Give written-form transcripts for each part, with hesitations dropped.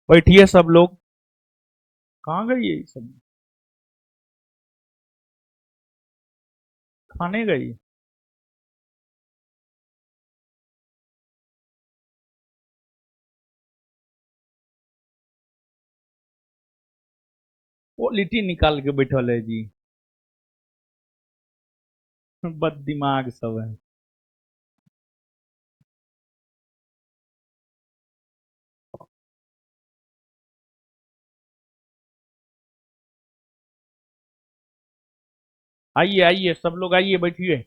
बैठिए सब लोग। कहाँ गई है ये सब? खाने गई? वो लिट्टी निकाल के बैठल है जी। बद दिमाग सब है। आइए आइए सब लोग आइए बैठिए।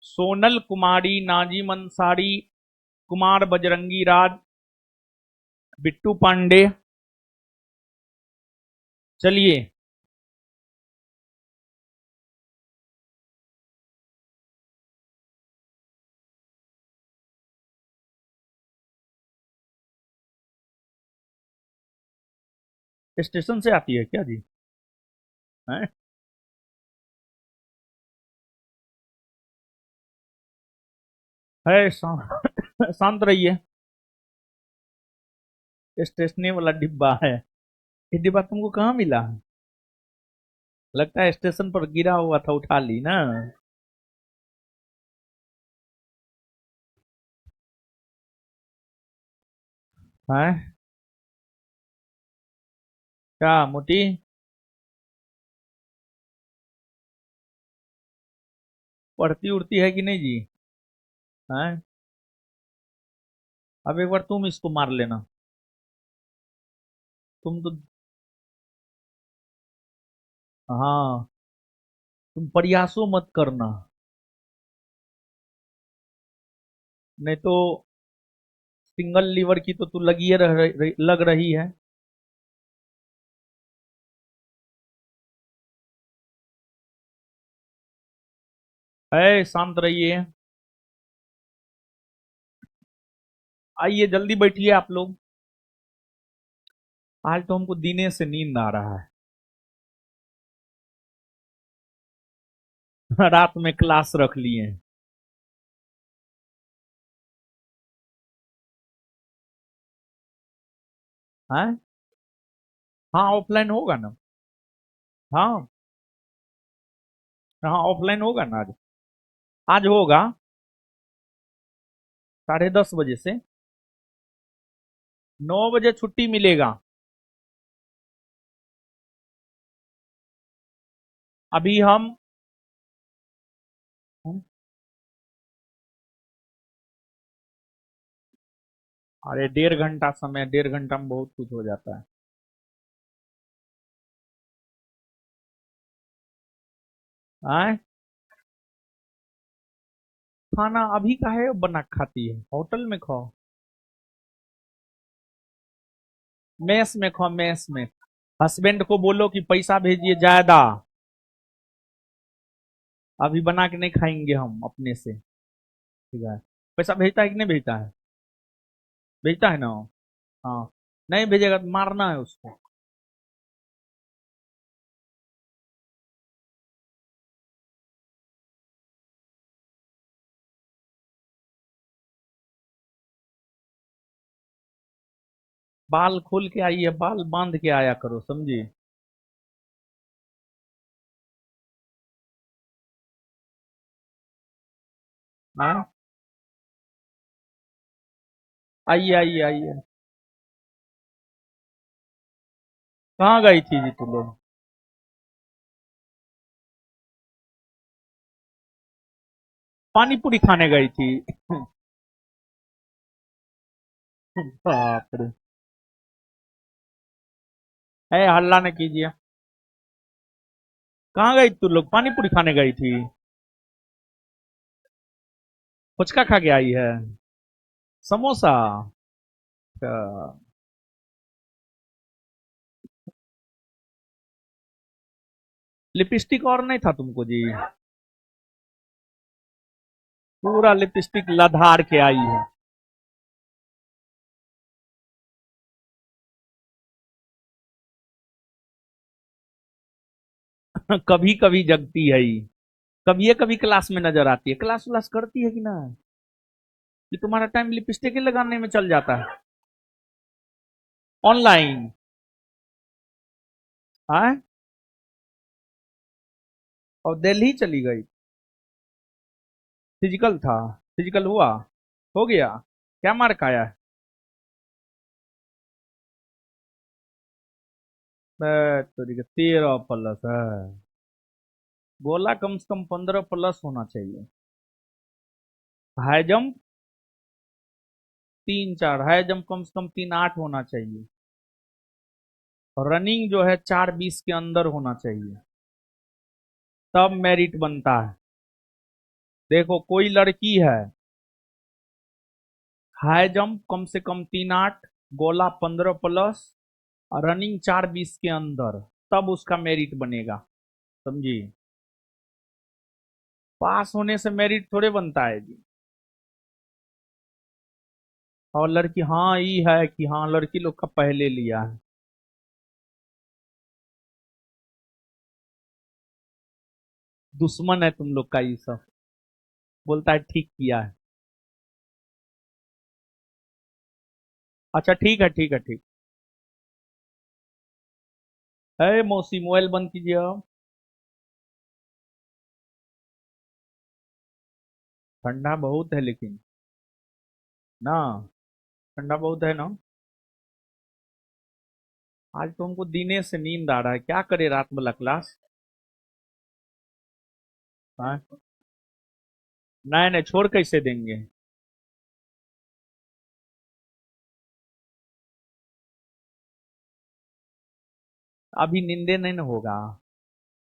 सोनल कुमारी, नाजिम अंसारी, कुमार बजरंगी राज, बिट्टू पांडे। चलिए। स्टेशन से आती है क्या जी? हैं? है शांत रहिए। स्टेशने वाला डिब्बा है। ये डिब्बा तुमको कहाँ मिला? लगता है स्टेशन पर गिरा हुआ था, उठा ली ना। है क्या मोटी? पढ़ती उड़ती है कि नहीं जी? हैं? अब एक बार तुम इसको मार लेना। तुम तो। हाँ। तुम प्रयासों मत करना। नहीं तो सिंगल लीवर की तो तू लगी लग रही है। शांत रहिए। आइए जल्दी बैठिए आप लोग। आज तो हमको दिने से नींद आ रहा है। रात में क्लास रख लिए हैं। हैं? हाँ ऑफलाइन होगा ना। हाँ। हाँ ऑफलाइन होगा ना आज। आज होगा। 10:30 बजे से। 9 बजे छुट्टी मिलेगा। अभी अरे 1.5 घंटा समय, 1.5 घंटा में बहुत कुछ हो जाता है। आए? खाना अभी का है बना के खाती है? होटल में खाओ। मेस में खाओ, मेस में। हस्बैंड को बोलो कि पैसा भेजिए ज्यादा। अभी बना के नहीं खाएंगे हम अपने से। ठीक है। पैसा भेजता है कि नहीं भेजता है? भेजता है ना? हाँ। नहीं भेजेगा तो मारना है उसको। बाल खोल के आइए, बाल बांध के आया करो, समझी? हाँ। आइए आइए आइए। कहाँ गई थी जी तू लोग? पानी पूरी खाने गई थी? बाप रे। हल्ला न कीजिए। कहाँ गई तू लोग? पानी पूरी खाने गई थी? फुचका खा के आई है? समोसा? अच्छा। लिपस्टिक और नहीं था तुमको जी? पूरा लिपस्टिक लधार के आई है। कभी कभी जगती है ही। कभी कभी क्लास में नजर आती है। क्लास व्लास करती है कि ना? कि तुम्हारा टाइम लिपस्टिक ही लगाने में चल जाता है? ऑनलाइन। हाँ, और दिल्ली चली गई। फिजिकल था, फिजिकल हुआ, हो गया। क्या मार्क आया है? तो 13 प्लस है। बोला कम से कम 15 प्लस होना चाहिए। हाई जंप 3-4, हाई जंप कम से कम 3-8 होना चाहिए। और रनिंग जो है 4-20 के अंदर होना चाहिए, तब मेरिट बनता है। देखो कोई लड़की है, हाई जंप कम से कम 3-8, गोला 15 प्लस, और रनिंग 4-20 के अंदर, तब उसका मेरिट बनेगा। समझी? पास होने से मेरिट थोड़े बनता है जी। और लड़की, हाँ ये है कि हाँ लड़की लोग का पहले लिया है। दुश्मन है तुम लोग का ये सब। बोलता है ठीक किया है। अच्छा ठीक है, ठीक है, ठीक है। मौसी मोबाइल बंद कीजिए आप। ठंडा बहुत है लेकिन, ना, ठंडा बहुत है ना। आज तो हमको दिने से नींद आ रहा है, क्या करे रात वाला क्लास। हाँ, नहीं नहीं, छोड़ कैसे देंगे। अभी नींदे नहीं ना होगा,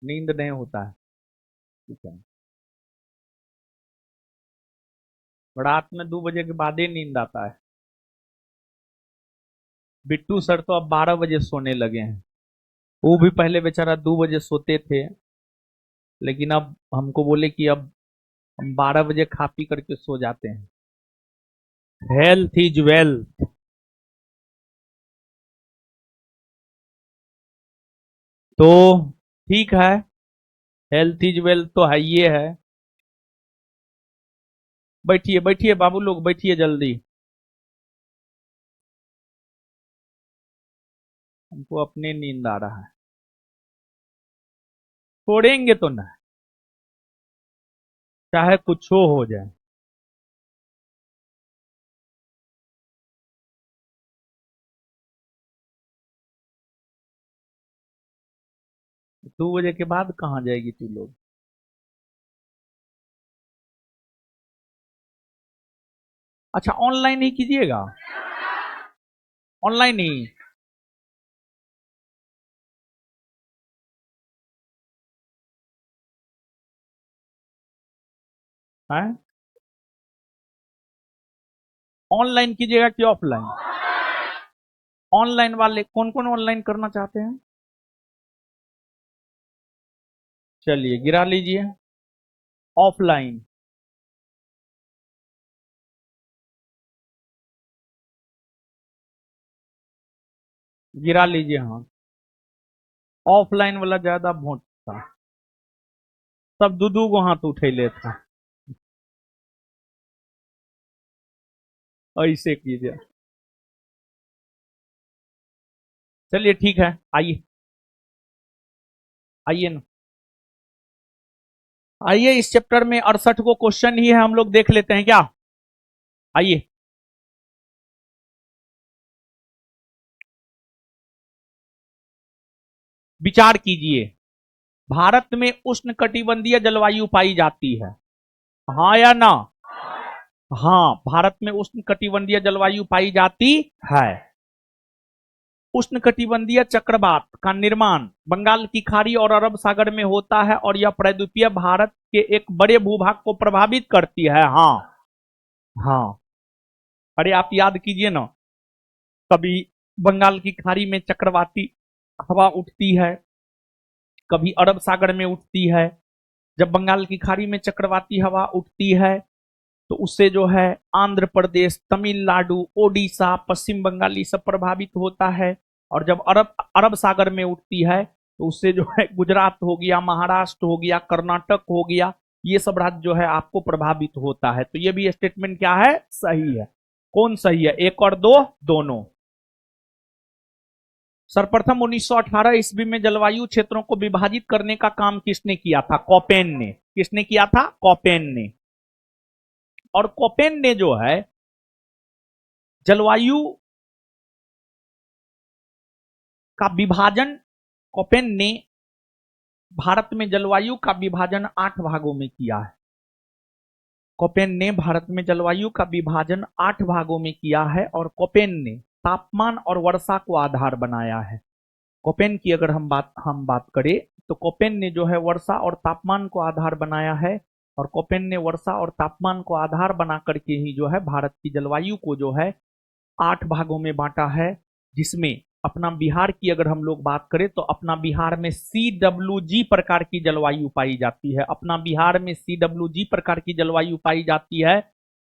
नींद नहीं होता है। ठीक है। रात में 2 बजे के बाद ही नींद आता है। बिट्टू सर तो अब 12 बजे सोने लगे हैं। वो भी पहले बेचारा 2 बजे सोते थे, लेकिन अब हमको बोले कि अब हम 12 बजे खा पी करके सो जाते हैं। Health is wealth. तो ठीक है, हेल्थ इज वेल्थ तो है, ये है। बैठिए बैठिए बाबू लोग, बैठिए जल्दी। हमको अपने नींद आ रहा है। छोड़ेंगे तो ना, चाहे कुछ हो जाए। 2 बजे के बाद कहाँ जाएगी तू लोग। अच्छा ऑनलाइन ही कीजिएगा, ऑनलाइन ही है। ऑनलाइन कीजिएगा कि ऑफलाइन? ऑनलाइन वाले कौन कौन ऑनलाइन करना चाहते हैं? चलिए गिरा लीजिए। ऑफलाइन। गिरा लीजिए हाँ। ऑफलाइन वाला ज्यादा वोट था। सब दू दू को हाथ उठैले था। ऐसे कीजिए। चलिए ठीक है, आइए, आइए ना। आइए, इस चैप्टर में 68 को क्वेश्चन ही है, हम लोग देख लेते हैं क्या। आइए। विचार कीजिए। भारत में उष्ण कटिबंधीय जलवायु पाई जाती है, हाँ या ना? हाँ, भारत में उष्ण कटिबंधीय जलवायु पाई जाती है। उष्ण कटिबंधीय चक्रवात का निर्माण बंगाल की खाड़ी और अरब सागर में होता है, और यह प्रायद्वीपीय भारत के एक बड़े भूभाग को प्रभावित करती है। हाँ, हाँ। अरे आप याद कीजिए ना, कभी बंगाल की खाड़ी में चक्रवाती हवा उठती है, कभी अरब सागर में उठती है। जब बंगाल की खाड़ी में चक्रवाती हवा उठती है, तो उससे जो है आंध्र प्रदेश, तमिलनाडु, ओडिशा, पश्चिम बंगाल ये सब प्रभावित होता है। और जब अरब अरब सागर में उठती है, तो उससे जो है गुजरात हो गया, महाराष्ट्र हो गया, कर्नाटक हो गया, ये सब राज्य जो है आपको प्रभावित होता है। तो ये भी स्टेटमेंट क्या है, सही है। कौन सही है, एक और दो? दोनों। सर्वप्रथम 1918 ईस्वी में जलवायु क्षेत्रों को विभाजित करने का काम किसने किया था? कोपेन ने। किसने किया था? कोपेन ने। और कोपेन ने जो है जलवायु का विभाजन, कोपेन ने भारत में जलवायु का विभाजन 8 भागों में किया है। कोपेन ने भारत में जलवायु का विभाजन 8 भागों में किया है और कोपेन ने तापमान और वर्षा को आधार बनाया है। कोपेन की अगर हम बात करें तो कोपेन ने जो है वर्षा और तापमान को आधार बनाया है और कोपेन ने वर्षा और तापमान को आधार बना करके ही जो है भारत की जलवायु को जो है 8 भागों में बांटा है, जिसमें अपना बिहार की अगर हम लोग बात करें तो अपना बिहार में CWG प्रकार की जलवायु पाई जाती है। अपना बिहार में CWG प्रकार की जलवायु पाई जाती है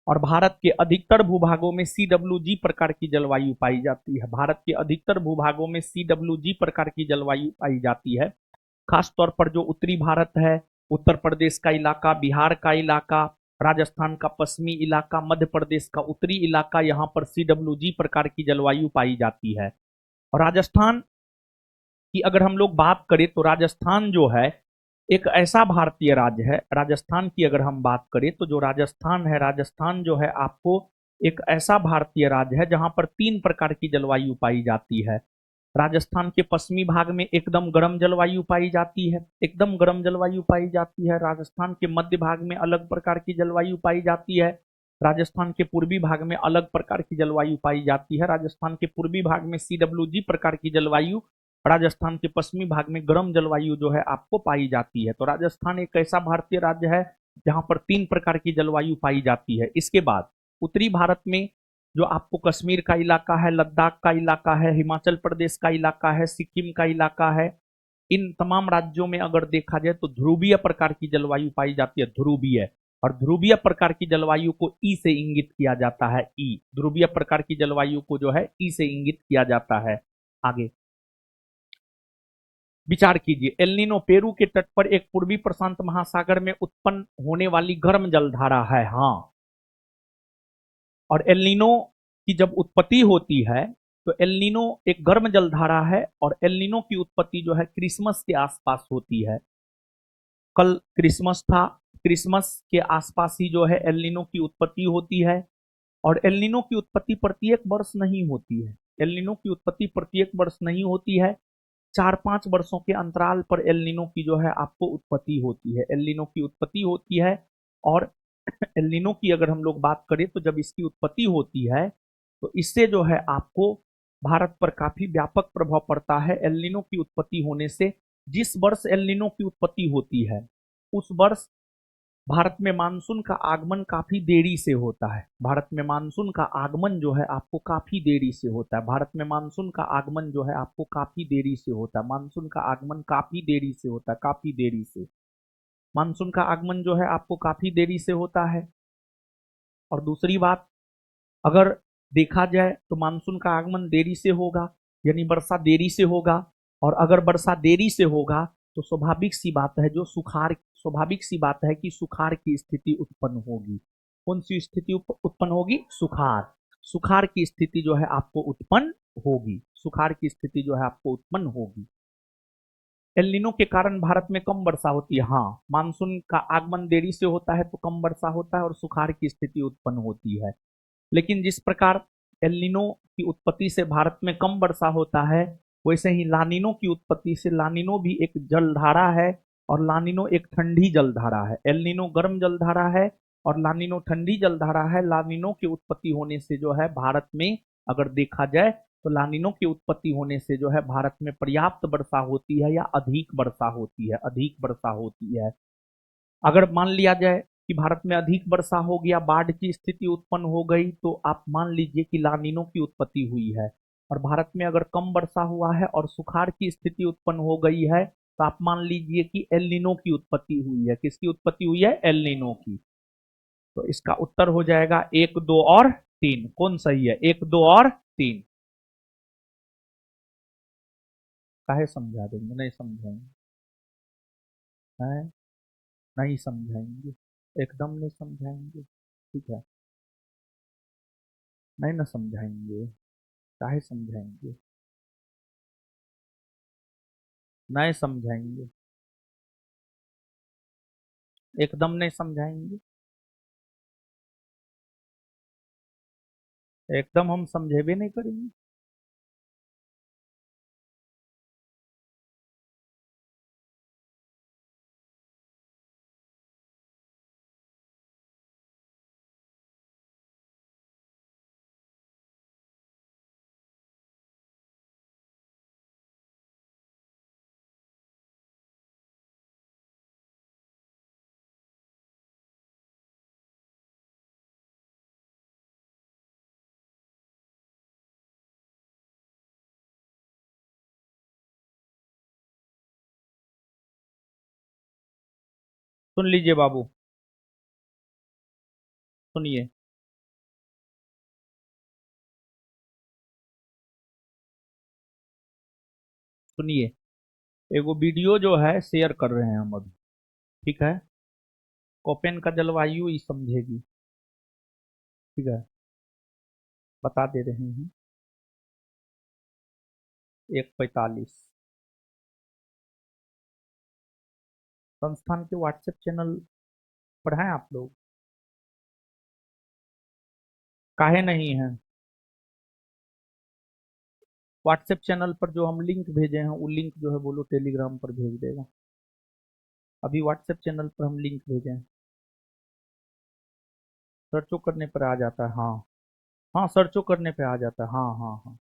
और भारत के अधिकतर भूभागों में CWG प्रकार की जलवायु पाई जाती है। भारत के अधिकतर भूभागों में CWG प्रकार की जलवायु पाई जाती है। खासतौर पर जो उत्तरी भारत है, उत्तर प्रदेश का इलाका, बिहार का इलाका, राजस्थान का पश्चिमी इलाका, मध्य प्रदेश का उत्तरी इलाका, यहाँ पर CWG प्रकार की जलवायु पाई जाती है। और राजस्थान की अगर हम लोग बात करें तो राजस्थान जो है एक ऐसा भारतीय राज्य है, राजस्थान की अगर हम बात करें तो जो राजस्थान है, राजस्थान जो है आपको एक ऐसा भारतीय राज्य है जहां पर 3 प्रकार की जलवायु पाई जाती है। राजस्थान के पश्चिमी भाग में एकदम गर्म जलवायु पाई जाती है, एकदम गर्म जलवायु पाई जाती है। राजस्थान के मध्य भाग में अलग प्रकार की जलवायु पाई जाती है। राजस्थान के पूर्वी भाग में अलग प्रकार की जलवायु पाई जाती है। राजस्थान के पूर्वी भाग में CWG प्रकार की जलवायु, राजस्थान के पश्चिमी भाग में गर्म जलवायु जो है आपको पाई जाती है। तो राजस्थान एक ऐसा भारतीय राज्य है जहां पर 3 प्रकार की जलवायु पाई जाती है। इसके बाद उत्तरी भारत में जो आपको कश्मीर का इलाका है, लद्दाख का इलाका है, हिमाचल प्रदेश का इलाका है, सिक्किम का इलाका है, इन तमाम राज्यों में अगर देखा जाए तो ध्रुवीय प्रकार की जलवायु पाई जाती है, ध्रुवीय। और ध्रुवीय प्रकार की जलवायु को ई से इंगित किया जाता है, ई। ध्रुवीय प्रकार की जलवायु को जो है ई से इंगित किया जाता है। आगे विचार कीजिए, एल नीनो पेरू के तट पर एक पूर्वी प्रशांत महासागर में उत्पन्न होने वाली गर्म जलधारा है। हाँ, और एल नीनो की जब उत्पत्ति होती है तो एल नीनो एक गर्म जलधारा है और एल नीनो की उत्पत्ति जो है क्रिसमस के आसपास होती है। कल क्रिसमस था, क्रिसमस के आसपास ही जो है एल नीनो की उत्पत्ति होती है। और एल नीनो की उत्पत्ति प्रत्येक वर्ष नहीं होती है, एल नीनो की उत्पत्ति प्रत्येक वर्ष नहीं होती है, 4-5 वर्षों के अंतराल पर एल नीनो की जो है आपको उत्पत्ति होती है, एल नीनो की उत्पत्ति होती है। और एल नीनो की अगर हम लोग बात करें तो जब इसकी उत्पत्ति होती है तो इससे जो है आपको भारत पर काफी व्यापक प्रभाव पड़ता है। एल नीनो की उत्पत्ति होने से, जिस वर्ष एल नीनो की उत्पत्ति होती है उस वर्ष भारत में मानसून का आगमन काफी देरी से होता है। भारत में मानसून का आगमन जो है आपको काफी देरी से होता है। भारत में मानसून का आगमन जो है आपको काफी देरी से होता है। मानसून का आगमन काफी देरी से होता है, काफी देरी से। मानसून का आगमन जो है आपको काफी देरी से होता है। और दूसरी बात, अगर देखा जाए तो मानसून का आगमन देरी से होगा यानी वर्षा देरी से होगा। और अगर वर्षा देरी से होगा तो स्वाभाविक सी बात है, जो सुखाड़, स्वाभाविक सी बात है कि सुखाड़ की स्थिति उत्पन्न होगी। कौन सी स्थिति उत्पन्न होगी? सुखाड़। सुखाड़ की स्थिति जो है आपको उत्पन्न होगी, सुखाड़ की स्थिति जो है आपको उत्पन्न होगी। एल नीनो के कारण भारत में कम वर्षा होती है। हाँ, मानसून का आगमन देरी से होता है तो कम वर्षा होता है और सुखाड़ की स्थिति उत्पन्न होती है। लेकिन जिस प्रकार एल नीनो की उत्पत्ति से भारत में कम वर्षा होता है, वैसे ही लानिनो की उत्पत्ति से, लानिनो भी एक जलधारा है और लानिनो एक ठंडी जलधारा है। एल नीनो गर्म जलधारा है और लानिनो ठंडी जलधारा है। लानिनो की उत्पत्ति होने से जो है भारत में अगर देखा जाए तो लानिनो की उत्पत्ति होने से जो है भारत में पर्याप्त वर्षा होती है या अधिक वर्षा होती है, अधिक वर्षा होती है। अगर मान लिया जाए कि भारत में अधिक वर्षा हो गया, बाढ़ की स्थिति उत्पन्न हो गई, तो आप मान लीजिए कि लानिनो की उत्पत्ति हुई है। और भारत में अगर कम वर्षा हुआ है और सुखाड़ की स्थिति उत्पन्न हो गई है तो आप मान लीजिए कि एल नीनो की उत्पत्ति हुई है। किसकी उत्पत्ति हुई है? एल नीनो की। तो इसका उत्तर हो जाएगा 1, 2 और 3। कौन सही है? 1, 2 और 3। काहे समझा देंगे? नहीं समझाएंगे है? नहीं समझाएंगे, एकदम नहीं समझाएंगे। ठीक है, नहीं ना समझाएंगे, काहे समझाएंगे। नहीं समझाएंगे, एकदम नहीं समझाएंगे, एकदम हम समझेबे नहीं करेंगे। सुन लीजिए बाबू, सुनिए। सुनिए, एगो वीडियो जो है शेयर कर रहे हैं हम अभी, ठीक है। कोपेन का जलवायु ही समझेगी, ठीक है, बता दे रहे हैं। 1:45 संस्थान के व्हाट्सएप चैनल पर हैं आप लोग? काहे नहीं है? व्हाट्सएप चैनल पर जो हम लिंक भेजे हैं, वो लिंक जो है बोलो टेलीग्राम पर भेज देगा। अभी व्हाट्सएप चैनल पर हम लिंक भेजे हैं, सर्चो करने पर आ जाता है। हाँ, हाँ, सर्चो करने पे आ जाता है। हाँ, हाँ, हाँ।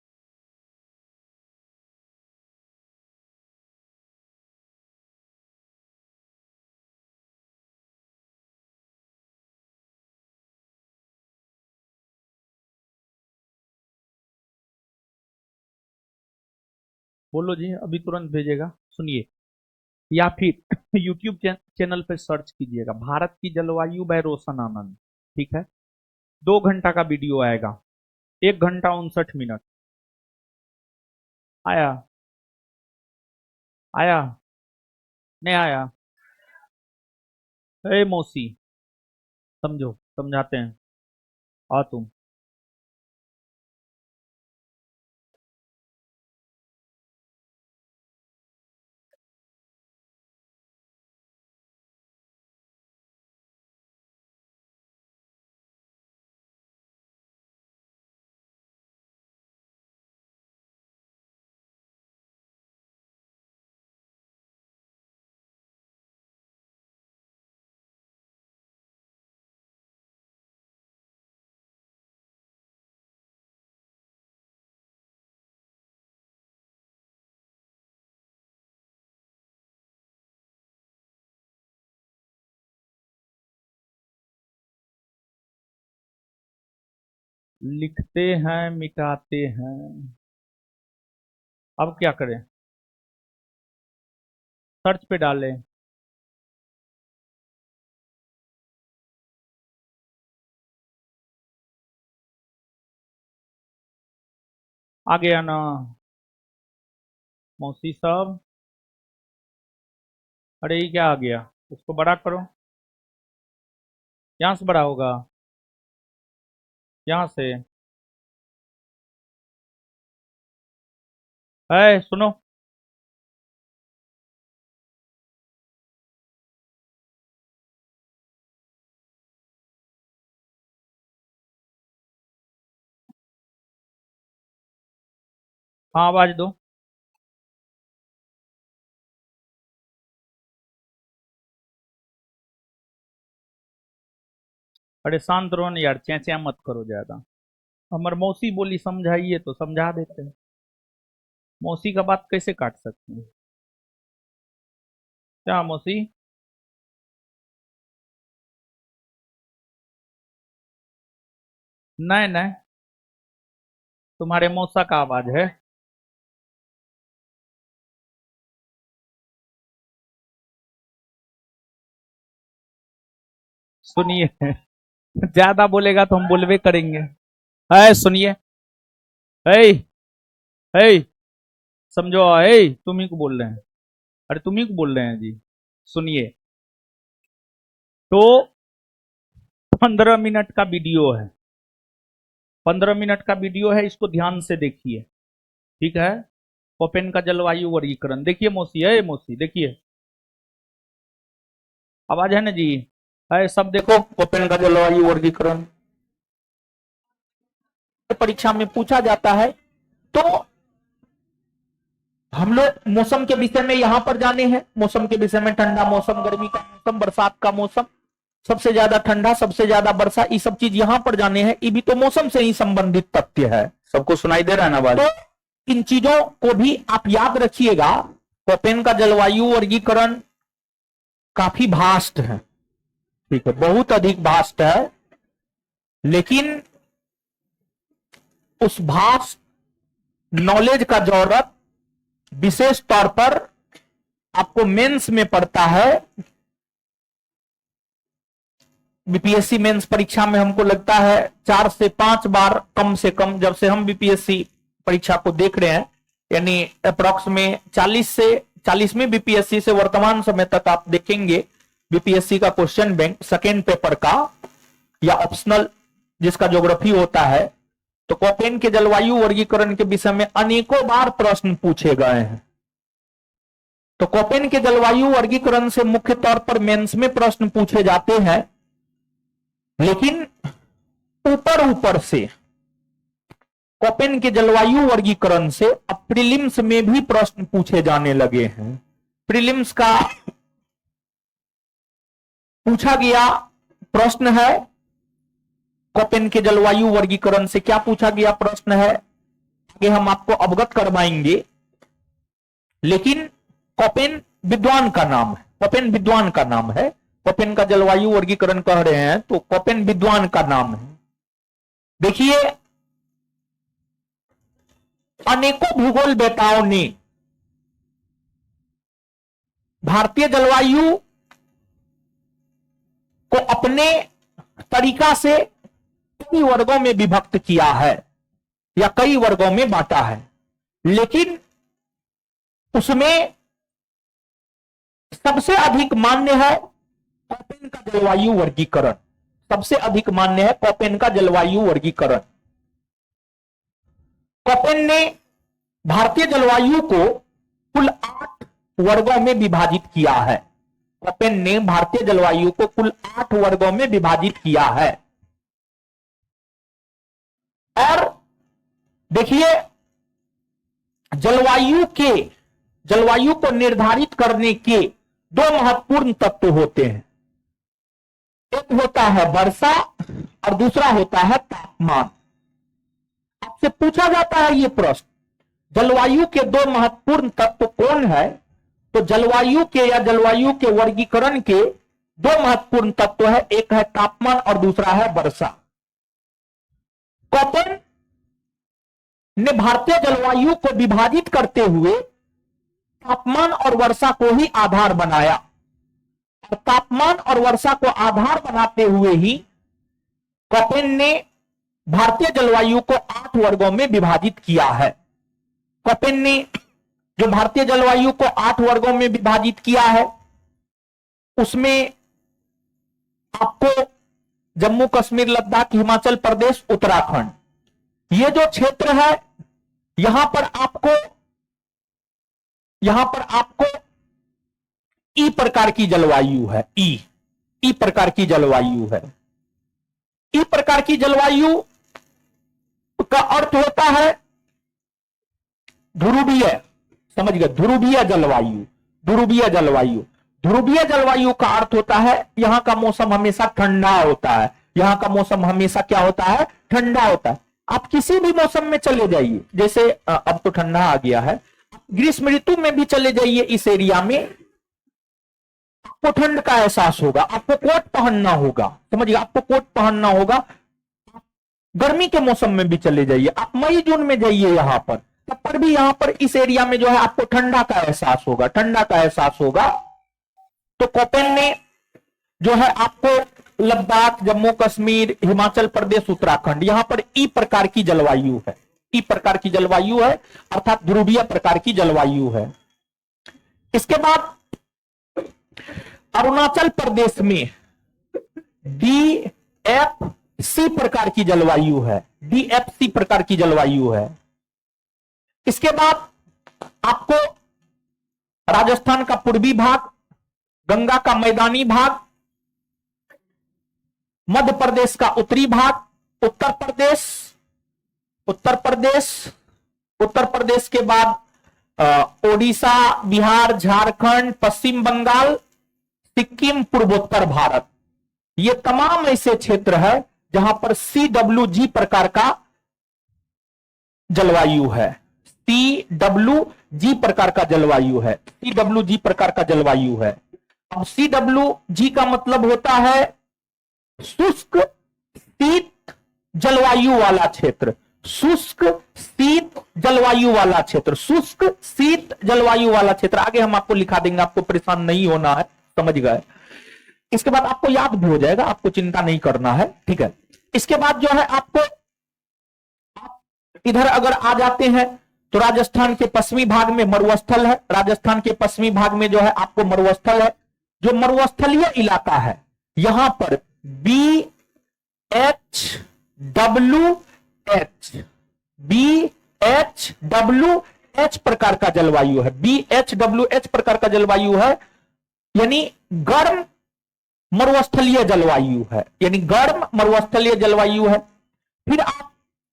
बोलो जी, अभी तुरंत भेजेगा। सुनिए, या फिर यूट्यूब चैनल पे सर्च कीजिएगा, भारत की जलवायु बाय रोशन आनंद, ठीक है। 2 घंटा का वीडियो आएगा, 1 घंटा 59 मिनट। आया? आया? नहीं आया? ए मौसी, समझो, समझाते हैं। आ तुम। लिखते हैं, मिटाते हैं, अब क्या करें? सर्च पे डालें? आ गया ना मौसी साहब? अरे ये क्या आ गया? उसको बड़ा करो। यहाँ से बड़ा होगा? यहाँ से? है, सुनो। हाँ, आवाज दो। अरे शांत रहो ना यार, चैं मत करो ज्यादा। हमर मौसी बोली समझाइए तो समझा देते हैं। मौसी का बात कैसे काट सकते हैं? क्या मौसी? नहीं नहीं, तुम्हारे मौसा का आवाज है। सुनिए, ज्यादा बोलेगा तो हम बोलबे करेंगे। है, सुनिए। है, है, समझो। है, तुम ही को बोल रहे हैं। अरे तुम ही को बोल रहे हैं जी। सुनिए, तो 15 मिनट का वीडियो है। 15 मिनट का वीडियो है, इसको ध्यान से देखिए, ठीक है। कोपेन का जलवायु वर्गीकरण। देखिए मौसी, है मौसी, देखिए आवाज है ना जी, है सब देखो। कोपेन का जलवायु वर्गीकरण परीक्षा में पूछा जाता है। तो हम लोग मौसम के विषय में यहां पर जाने हैं। मौसम के विषय में ठंडा मौसम, गर्मी का मौसम, बरसात का मौसम, सबसे ज्यादा ठंडा, सबसे ज्यादा वर्षा, ये सब चीज यहां पर जाने हैं। ये भी तो मौसम से ही संबंधित तथ्य है। सबको सुनाई दे रहा है ना बात? तो इन चीजों को भी आप याद रखिएगा। कोपेन का जलवायु वर्गीकरण काफी भास्ट है, ठीक है, बहुत अधिक भास्ट है। लेकिन उस भास्ट नॉलेज का जरूरत विशेष तौर पर आपको मेंस में पड़ता है। बीपीएससी मेंस परीक्षा में हमको लगता है 4 से 5 बार कम से कम, जब से हम बीपीएससी परीक्षा को देख रहे हैं, यानी अप्रॉक्स में 40वें बीपीएससी से वर्तमान समय तक आप देखेंगे बीपीएससी का क्वेश्चन बैंक सेकेंड पेपर का या ऑप्शनल जिसका ज्योग्राफी होता है, तो कोपेन के जलवायु वर्गीकरण के विषय में अनेकों बार प्रश्न पूछे गए हैं। तो कोपेन के जलवायु वर्गीकरण से मुख्य तौर पर मेंस में प्रश्न पूछे जाते हैं। लेकिन ऊपर ऊपर से कोपेन के जलवायु वर्गीकरण से अब प्रीलिम्स में भी प्रश्न पूछे जाने लगे हैं। प्रीलिम्स का पूछा गया प्रश्न है कोपेन के जलवायु वर्गीकरण से। क्या पूछा गया प्रश्न है आगे हम आपको अवगत करवाएंगे। लेकिन कोपेन विद्वान का नाम है, कोपेन विद्वान का नाम है। कोपेन का जलवायु वर्गीकरण कह रहे हैं तो कोपेन विद्वान का नाम है। देखिए अनेकों भूगोल वेताओं ने भारतीय जलवायु को अपने तरीका से कई वर्गों में विभक्त किया है या कई वर्गों में बांटा है। लेकिन उसमें सबसे अधिक मान्य है कोपेन का जलवायु वर्गीकरण। सबसे अधिक मान्य है कोपेन का जलवायु वर्गीकरण। कोपेन ने भारतीय जलवायु को कुल 8 वर्गों में विभाजित किया है। कोपेन ने भारतीय जलवायु को कुल 8 वर्गों में विभाजित किया है। और देखिए जलवायु को निर्धारित करने के 2 महत्वपूर्ण तत्व होते हैं। एक होता है वर्षा और दूसरा होता है तापमान। आपसे पूछा जाता है ये प्रश्न, जलवायु के 2 महत्वपूर्ण तत्व कौन है? तो जलवायु के या जलवायु के वर्गीकरण के 2 महत्वपूर्ण तत्व है, एक है तापमान और दूसरा है वर्षा। कोपेन ने भारतीय जलवायु को विभाजित करते हुए तापमान और वर्षा को ही आधार बनाया। और तापमान और वर्षा को आधार बनाते हुए ही कोपेन ने भारतीय जलवायु को 8 वर्गों में विभाजित किया है। कोपेन ने जो भारतीय जलवायु को 8 वर्गों में विभाजित किया है उसमें आपको जम्मू कश्मीर, लद्दाख, हिमाचल प्रदेश, उत्तराखंड, ये जो क्षेत्र है यहां पर आपको ई प्रकार की जलवायु है। ई प्रकार की जलवायु है। ई प्रकार की जलवायु का अर्थ होता है ध्रुवीय, समझ गए, ध्रुवीय जलवायु। ध्रुवीय जलवायु, ध्रुवीय जलवायु का अर्थ होता है यहां का मौसम हमेशा ठंडा होता है। यहां का मौसम हमेशा क्या होता है? ठंडा होता है। आप किसी भी मौसम में चले जाइए, जैसे अब तो ठंडा आ गया है, ग्रीष्म ऋतु में भी चले जाइए, इस एरिया में आपको ठंड का एहसास होगा। आपको कोट पहनना होगा, समझिए, आपको कोट पहनना होगा। गर्मी के मौसम में भी चले जाइए, आप मई जून में जाइए यहां पर, तब पर भी यहां पर इस एरिया में जो है आपको ठंडा का एहसास होगा, ठंडा का एहसास होगा। तो कोपेन ने जो है आपको लद्दाख, जम्मू कश्मीर, हिमाचल प्रदेश, उत्तराखंड, यहां पर ई प्रकार की जलवायु है। ई प्रकार की जलवायु है, अर्थात ध्रुवीय प्रकार की जलवायु है। इसके बाद अरुणाचल प्रदेश में DFC प्रकार की जलवायु है। DFC प्रकार की जलवायु है। इसके बाद आपको राजस्थान का पूर्वी भाग, गंगा का मैदानी भाग, मध्य प्रदेश का उत्तरी भाग, उत्तर प्रदेश, उत्तर प्रदेश के बाद ओडिशा, बिहार, झारखंड, पश्चिम बंगाल, सिक्किम, पूर्वोत्तर भारत, ये तमाम ऐसे क्षेत्र है जहां पर CWG प्रकार का जलवायु है। CWG प्रकार का जलवायु है। CWG प्रकार का जलवायु है। अब CWG का मतलब होता है शुष्क शीत जलवायु वाला क्षेत्र। शुष्क शीत जलवायु वाला क्षेत्र, शुष्क शीत जलवायु वाला क्षेत्र। आगे हम आपको लिखा देंगे, आपको परेशान नहीं होना है, समझ गए। इसके बाद आपको याद भी हो जाएगा, आपको चिंता नहीं करना है, ठीक है। इसके बाद जो है आपको इधर अगर आ जाते हैं तो राजस्थान के पश्चिमी भाग में मरुस्थल है। राजस्थान के पश्चिमी भाग में जो है आपको मरुस्थल है। जो मरुस्थलीय इलाका है यहां पर BHWH प्रकार का जलवायु है। BHWH प्रकार का जलवायु है, यानी गर्म मरुस्थलीय जलवायु है, यानी गर्म मरुस्थलीय जलवायु है। फिर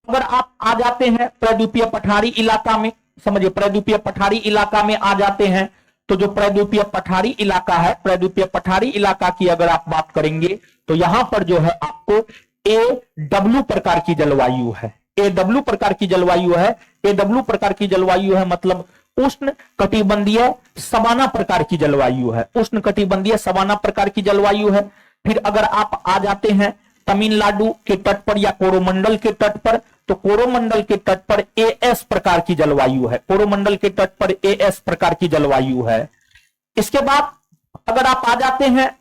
अगर आप आ जाते हैं प्रायद्वीपीय पठारी इलाका में, समझिए प्रायद्वीपीय पठारी इलाका में आ जाते हैं तो जो प्रायद्वीपीय पठारी इलाका है, प्रायद्वीपीय पठारी इलाका की अगर आप बात करेंगे तो यहां पर जो है आपको AW प्रकार की जलवायु है। AW प्रकार की जलवायु है। AW प्रकार की जलवायु है मतलब उष्ण कटिबंधीय सवाना प्रकार की जलवायु है। उष्ण कटिबंधीय सवाना प्रकार की जलवायु है। फिर अगर आप आ जाते हैं तमिलनाडु के तट पर या कोरोमंडल के तट पर, तो कोरोमंडल के तट पर AS प्रकार की जलवायु है। कोरोमंडल के तट पर AS प्रकार की जलवायु है। इसके बाद अगर आप आ जाते हैं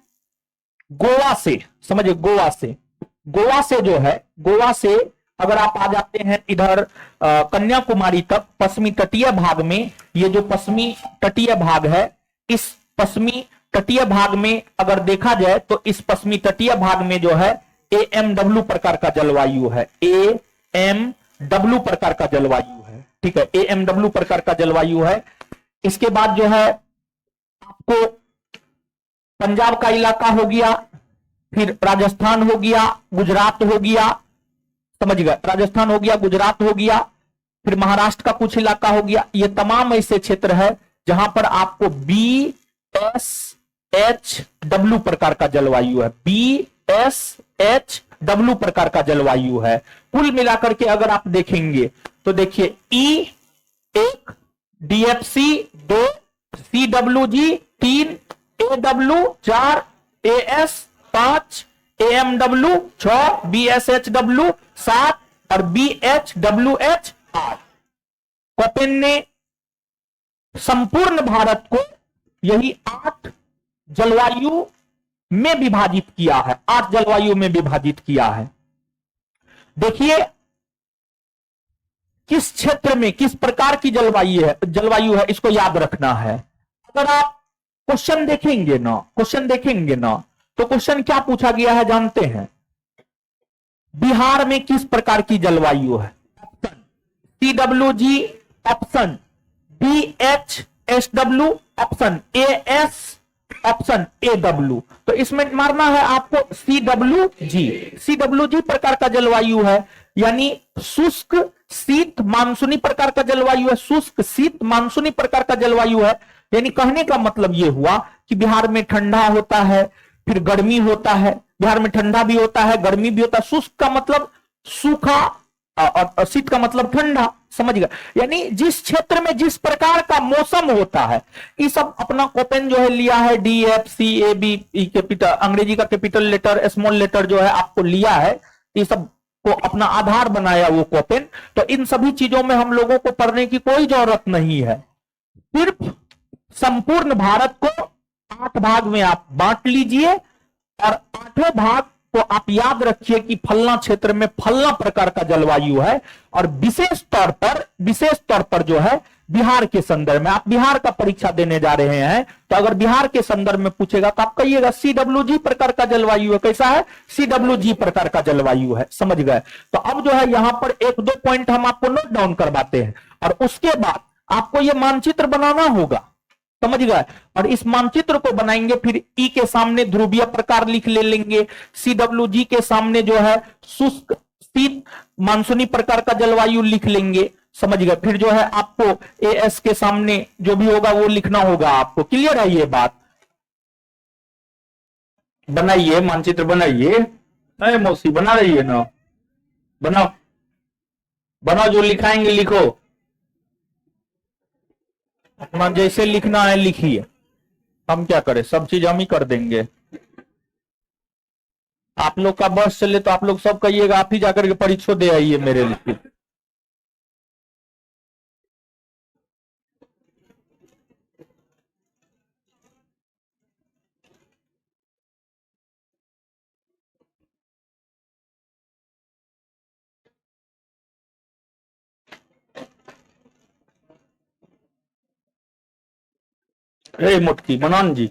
गोवा से, समझिए गोवा से जो है, गोवा से अगर आप आ जाते हैं इधर कन्याकुमारी तक पश्चिमी तटीय भाग में, ये जो पश्चिमी तटीय भाग है, इस पश्चिमी तटीय भाग में अगर देखा जाए तो इस पश्चिमी तटीय भाग में जो है AMW प्रकार का जलवायु है। AMW प्रकार का जलवायु है, ठीक है, AMW प्रकार का जलवायु है। इसके बाद जो है आपको पंजाब का इलाका हो गया, फिर राजस्थान हो गया, गुजरात हो गया, समझ गए, राजस्थान हो गया, गुजरात हो गया, फिर महाराष्ट्र का कुछ इलाका हो गया। ये तमाम ऐसे क्षेत्र है जहां पर आपको BSHW प्रकार का जलवायु है। BSHW प्रकार का जलवायु है। कुल मिलाकर के अगर आप देखेंगे तो देखिए E 1, DFC 2, CWG 3, AW 4, AS 5, AMW 6, BSHW 7 और BHWH 8। कोपेन ने संपूर्ण भारत को यही 8 जलवायु में विभाजित किया है, 8 जलवायु में विभाजित किया है। देखिए किस क्षेत्र में किस प्रकार की जलवायु है इसको याद रखना है। अगर आप क्वेश्चन देखेंगे ना तो क्वेश्चन क्या पूछा गया है जानते हैं? बिहार में किस प्रकार की जलवायु है? Option CWG, option BHSW, option AS, option AW। तो इसमें मारना है आपको CWG प्रकार का जलवायु है, यानी शुष्क शीत मानसूनी प्रकार का जलवायु है। शुष्क शीत मानसूनी प्रकार का जलवायु है, यानी कहने का मतलब यह हुआ कि बिहार में ठंडा होता है, फिर गर्मी होता है। बिहार में ठंडा भी होता है, गर्मी भी होता है। शुष्क का मतलब सूखा और शीत का मतलब ठंडा, समझ गए। यानी जिस क्षेत्र में जिस प्रकार का मौसम होता है, ये सब अपना कोपेन जो है लिया है DFCAB कैपिटल, अंग्रेजी का कैपिटल लेटर स्मॉल लेटर जो है आपको लिया है, ये सब को अपना आधार बनाया वो कोपेन। तो इन सभी चीजों में हम लोगों को पढ़ने की कोई जरूरत नहीं है। सिर्फ संपूर्ण भारत को 8 भाग में आप बांट लीजिए और 8वें भाग को आप याद रखिए कि फलना क्षेत्र में फलना प्रकार का जलवायु है। और विशेष तौर पर जो है बिहार के संदर्भ में, आप बिहार का परीक्षा देने जा रहे हैं तो अगर बिहार के संदर्भ में पूछेगा तो आप कहिएगा CWG प्रकार का जलवायु है। कैसा है? CWG प्रकार का जलवायु है, समझ गए। तो अब जो है यहां पर 1-2 पॉइंट हम आपको नोट डाउन करवाते हैं और उसके बाद आपको ये मानचित्र बनाना होगा, समझ गए। और इस मानचित्र को बनाएंगे, फिर ई के सामने ध्रुवीय प्रकार लिख ले लेंगे, CWG के सामने जो है शुष्क शीत मानसूनी प्रकार का जलवायु लिख लेंगे, समझ गए। फिर जो है आपको AS के सामने जो भी होगा वो लिखना होगा आपको। क्लियर है ये बात? बनाइए मानचित्र बनाइए। अरे मौसी बना रही है ना, बनाओ बनाओ, जो लिखाएंगे लिखो, अपना जैसे लिखना है लिखिए, हम क्या करें, सब चीज हम ही कर देंगे। आप लोग का बस चले तो आप लोग सब कहिएगा, आप ही जाकर के परीक्षा दे आइए मेरे लिए। मुटकी मनोन जी,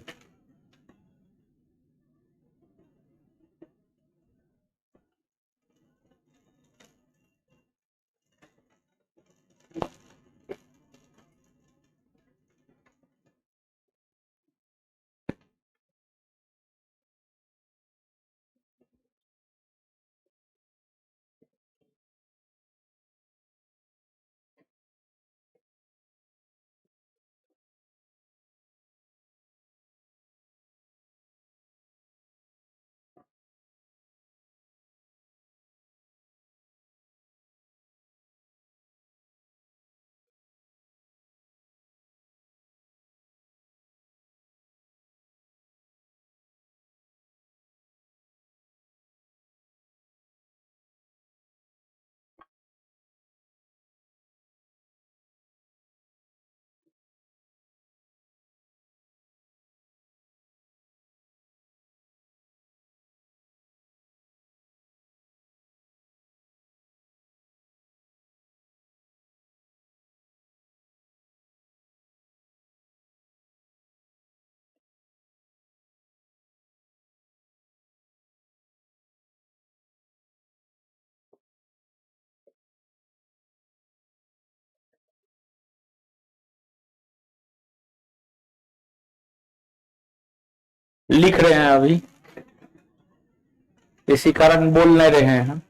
लिख रहे हैं अभी, इसी कारण बोल नहीं रहे हैं।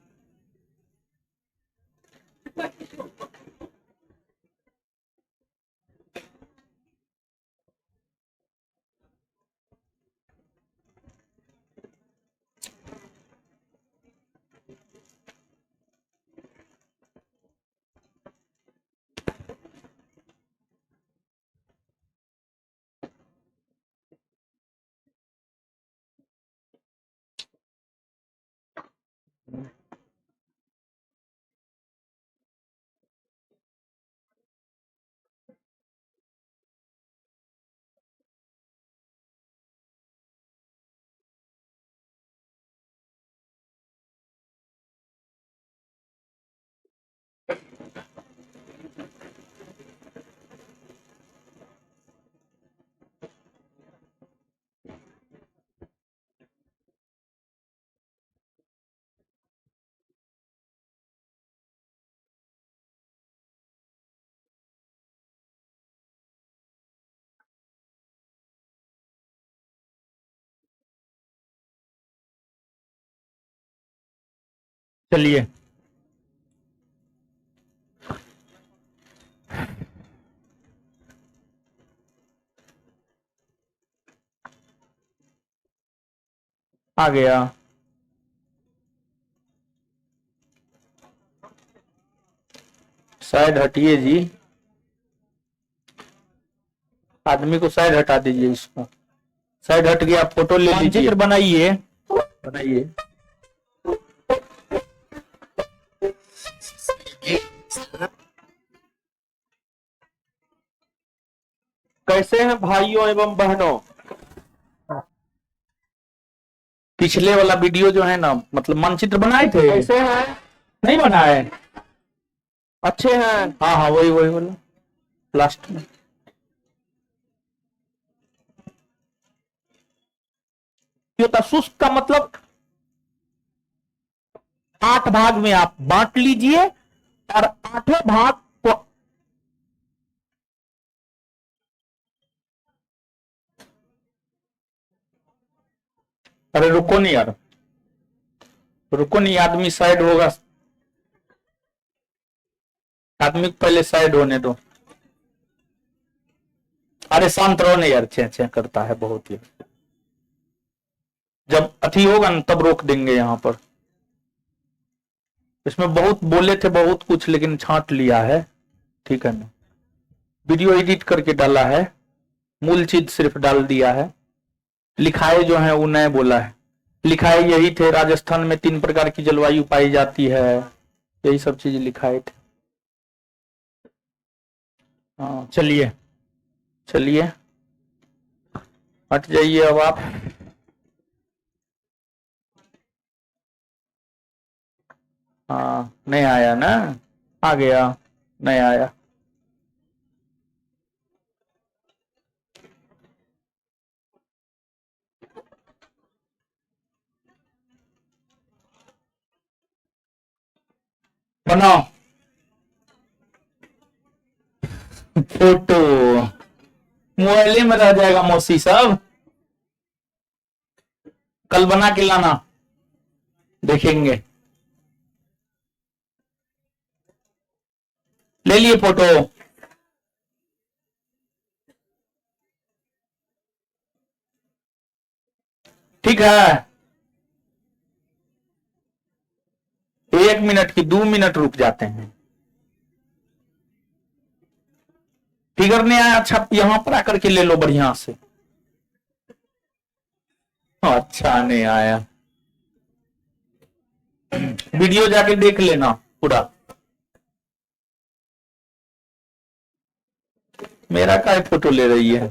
चलिए आ गया। साइड हटिए जी, आदमी को साइड हटा दीजिए, इसको साइड हट गया, आप फोटो ले लीजिए, बनाइए बनाइए। कैसे हैं भाइयों एवं बहनों? पिछले वाला वीडियो जो है ना, मतलब मानचित्र बनाए थे, कैसे हैं? नहीं बनाए? अच्छे हैं। हाँ हाँ, वही वही वाला लास्ट में। होता शुष्क का मतलब 8 भाग में आप बांट लीजिए और 8वें भाग को अरे रुको नहीं यार, रुको नहीं, आदमी साइड होगा, आदमी को पहले साइड होने दो। अरे शांत रहो नहीं यार, छे छे करता है बहुत ही। जब अथी होगा ना तब रोक देंगे यहाँ पर। इसमें बहुत बोले थे बहुत कुछ, लेकिन छांट लिया है, ठीक है ना। वीडियो एडिट करके डाला है, मूल चीज सिर्फ डाल दिया है। लिखाए जो है वो नए बोला है, लिखाए यही थे, राजस्थान में 3 प्रकार की जलवायु पाई जाती है, यही सब चीज लिखाए थे। हाँ चलिए चलिए, हट जाइए अब आप। हाँ नहीं आया ना, आ गया, नहीं आया। बनाओ फोटो, मोबाइल में रह जाएगा मौसी साहब, कल बना के लाना, देखेंगे। ले लिए फोटो, ठीक है। 1 मिनट की 2 मिनट रुक जाते हैं। फिगर नहीं आया, अच्छा यहां पर आकर के ले लो बढ़िया से। अच्छा नहीं आया, वीडियो जाके देख लेना पूरा। मेरा काय फोटो ले रही है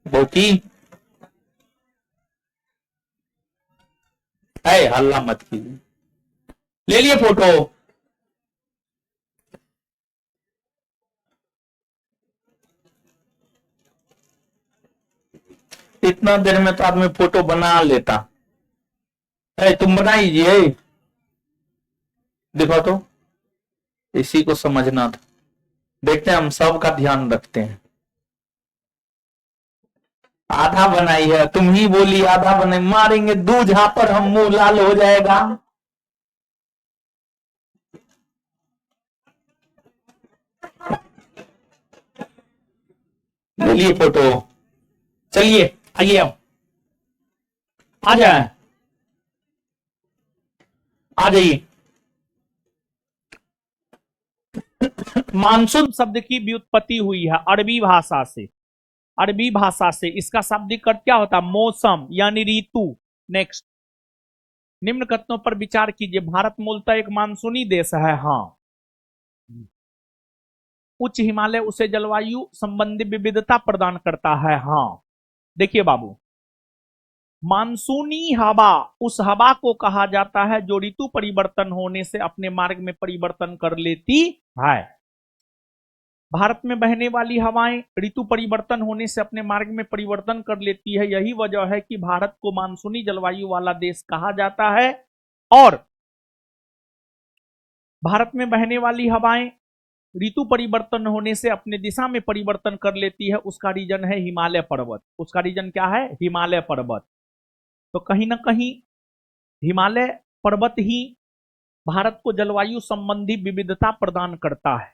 बोकी, है हल्ला मत कीजिए। ले लिए फोटो, इतना देर में तो आदमी फोटो बना लेता है। तुम बनाइए, देखो तो, इसी को समझना था। देखते हैं, हम सबका ध्यान रखते हैं। आधा बनाई है, तुम ही बोली आधा बनाई, मारेंगे दूध पर हम, मुंह लाल हो जाएगा। ले लिए फोटो, चलिए आइए अब, आ जाए, आ जाइए। मानसून शब्द की व्युत्पत्ति हुई है अरबी भाषा से, अरबी भाषा से। इसका शाब्दिक अर्थ क्या होता है? मौसम यानी ऋतु। नेक्स्ट, निम्न कथनों पर विचार कीजिए। भारत मूलतः एक मानसूनी देश है, हाँ। उच्च हिमालय उसे जलवायु संबंधी विविधता प्रदान करता है, हाँ। देखिए बाबू, मानसूनी हवा उस हवा को कहा जाता है जो ऋतु परिवर्तन होने से अपने मार्ग में परिवर्तन कर लेती है। भारत में बहने वाली हवाएं ऋतु परिवर्तन होने से अपने मार्ग में परिवर्तन कर लेती है। यही वजह है कि भारत को मानसूनी जलवायु वाला देश कहा जाता है। और भारत में बहने वाली हवाएं ऋतु परिवर्तन होने से अपने दिशा में परिवर्तन कर लेती है। उसका रीजन है हिमालय पर्वत। उसका रीजन क्या है? हिमालय पर्वत। तो कहीं ना कहीं हिमालय पर्वत ही भारत को जलवायु संबंधी विविधता प्रदान करता है।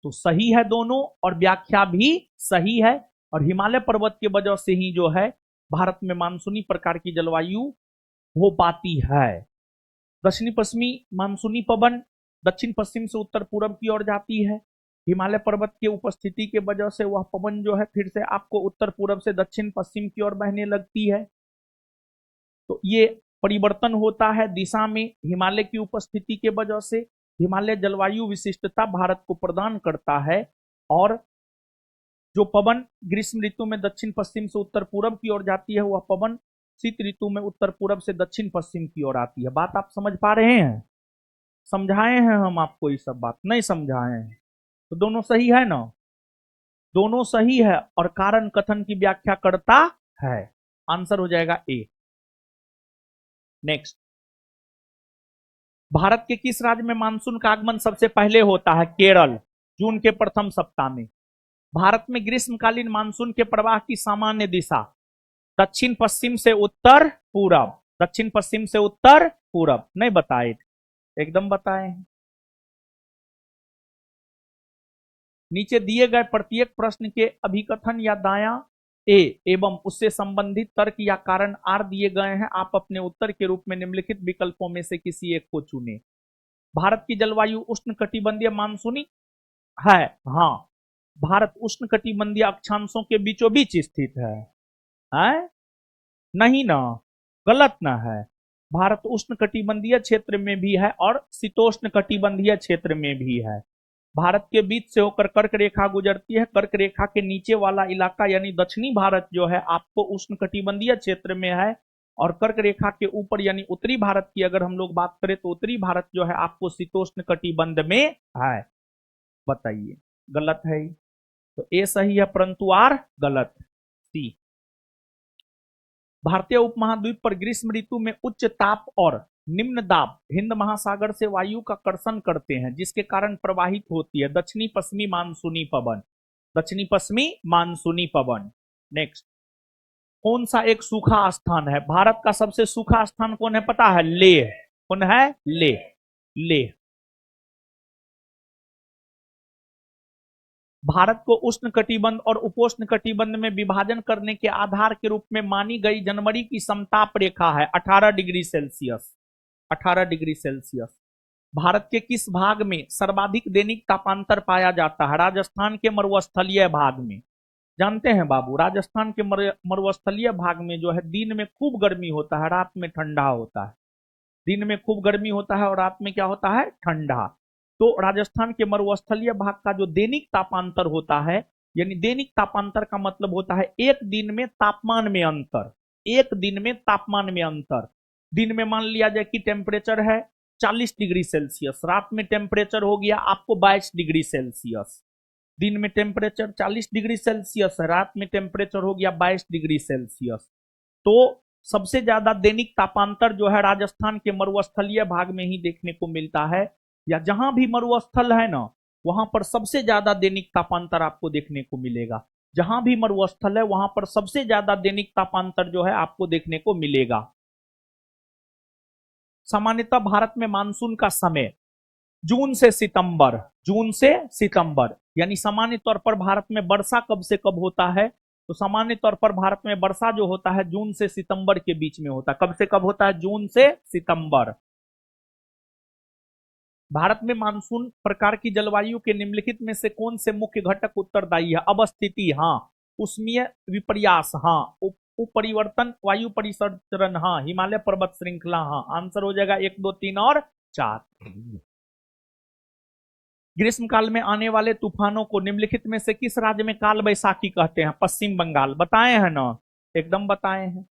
तो सही है दोनों, और व्याख्या भी सही है। और हिमालय पर्वत की वजह से ही जो है भारत में मानसूनी प्रकार की जलवायु हो पाती है। दक्षिणी पश्चिमी मानसूनी पवन दक्षिण पश्चिम से उत्तर पूर्व की ओर जाती है। हिमालय पर्वत के उपस्थिति के वजह से वह पवन जो है फिर से आपको उत्तर पूर्व से दक्षिण पश्चिम की ओर बहने लगती है। तो ये परिवर्तन होता है दिशा में हिमालय की उपस्थिति के वजह से। हिमालय जलवायु विशिष्टता भारत को प्रदान करता है। और जो पवन ग्रीष्म ऋतु में दक्षिण पश्चिम से उत्तर पूर्व की ओर जाती है, वह पवन शीत ऋतु में उत्तर पूर्व से दक्षिण पश्चिम की ओर आती है। बात आप समझ पा रहे हैं? समझाए हैं हम आपको? ये सब बात नहीं समझाए हैं? तो दोनों सही है ना? दोनों सही है, और कारण कथन की व्याख्या करता है। आंसर हो जाएगा ए। नेक्स्ट, भारत के किस राज्य में मानसून का आगमन सबसे पहले होता है? केरल, जून के प्रथम सप्ताह में। भारत में ग्रीष्मकालीन मानसून के प्रवाह की सामान्य दिशा दक्षिण पश्चिम से उत्तर पूरब, दक्षिण पश्चिम से उत्तर पूरब। नहीं बताए, एकदम बताए। नीचे दिए गए प्रत्येक प्रश्न के अभिकथन या दायां ए एवं उससे संबंधित तर्क या कारण आर दिए गए हैं। आप अपने उत्तर के रूप में निम्नलिखित विकल्पों में से किसी एक को चुनें। भारत की जलवायु उष्णकटिबंधीय मानसूनी है। हाँ, भारत उष्णकटिबंधीय अक्षांशों के बीचों बीच स्थित है? नहीं ना, गलत ना है। भारत उष्णकटिबंधीय क्षेत्र में भी है और शीतोष्ण कटिबंधीय क्षेत्र में भी है। भारत के बीच से होकर कर्क रेखा गुजरती है। कर्क रेखा के नीचे वाला इलाका यानी दक्षिणी भारत जो है आपको उष्णकटिबंधीय क्षेत्र में है, और कर्क रेखा के ऊपर यानी उत्तरी भारत की अगर हम लोग बात करें तो उत्तरी भारत जो है आपको शीतोष्ण कटिबंध में है। बताइए, गलत है ये? तो ए सही है परंतु आर गलत। सी, भारतीय उपमहाद्वीप पर ग्रीष्म ऋतु में उच्च ताप और निम्न दाब हिंद महासागर से वायु का कर्षण करते हैं, जिसके कारण प्रवाहित होती है दक्षिणी पश्चिमी मानसूनी पवन। दक्षिणी पश्चिमी मानसूनी पवन। नेक्स्ट, कौन सा एक सूखा स्थान है? भारत का सबसे सूखा स्थान कौन है पता है? लेह। कौन है? लेह। लेह। भारत को उष्ण कटिबंध और उपोष्ण कटिबंध में विभाजन करने के आधार के रूप में मानी गई जनवरी की समताप रेखा है 18 degree Celsius. 18 degree Celsius. Bharat के किस भाग में सर्वाधिक दैनिक तापांतर पाया जाता है? राजस्थान के मरुस्थलीय भाग में। जानते हैं बाबू, राजस्थान के मरुस्थलीय भाग में जो है दिन में खूब गर्मी होता है, रात में ठंडा होता है। दिन में खूब गर्मी होता है और रात में क्या होता है? ठंडा। तो राजस्थान के मरुस्थलीय भाग का जो दैनिक तापांतर होता है, यानी दैनिक तापांतर का मतलब होता है एक दिन में तापमान में अंतर। एक दिन में तापमान में अंतर। दिन में मान लिया जाए कि टेम्परेचर है 40 डिग्री सेल्सियस, रात में टेम्परेचर हो गया आपको 22 डिग्री सेल्सियस। दिन में टेम्परेचर 40 डिग्री सेल्सियस है, रात में टेम्परेचर हो गया 22 डिग्री सेल्सियस। तो सबसे ज्यादा दैनिक तापांतर जो है राजस्थान के मरुस्थलीय भाग में ही देखने को मिलता है, या जहां भी मरुस्थल है ना वहां पर सबसे ज्यादा दैनिक तापांतर आपको देखने को मिलेगा। जहां भी मरुस्थल है वहां पर सबसे ज्यादा दैनिक तापांतर जो है आपको देखने को मिलेगा। सामान्यतः भारत में मानसून का समय जून से सितंबर, जून से सितंबर, यानी सामान्य तौर पर भारत में वर्षा कब से कब होता है? तो सामान्य तौर पर भारत में वर्षा जो होता है जून से सितंबर के बीच में होता है। कब से कब होता है? जून से सितंबर। भारत में मानसून प्रकार की जलवायु के निम्नलिखित में से कौन से मुख्य घटक उत्तरदायी है? अवस्थिति, हाँ। उष्मीय विपर्यास, हाँ। उपरिवर्तन, वायु परिसंचरण, हाँ। हिमालय पर्वत श्रृंखला, हाँ। आंसर हो जाएगा 1, 2, 3 और 4। ग्रीष्म काल में आने वाले तूफानों को निम्नलिखित में से किस राज्य में काल बैसाखी कहते हैं? पश्चिम बंगाल। बताए हैं ना, एकदम बताए हैं।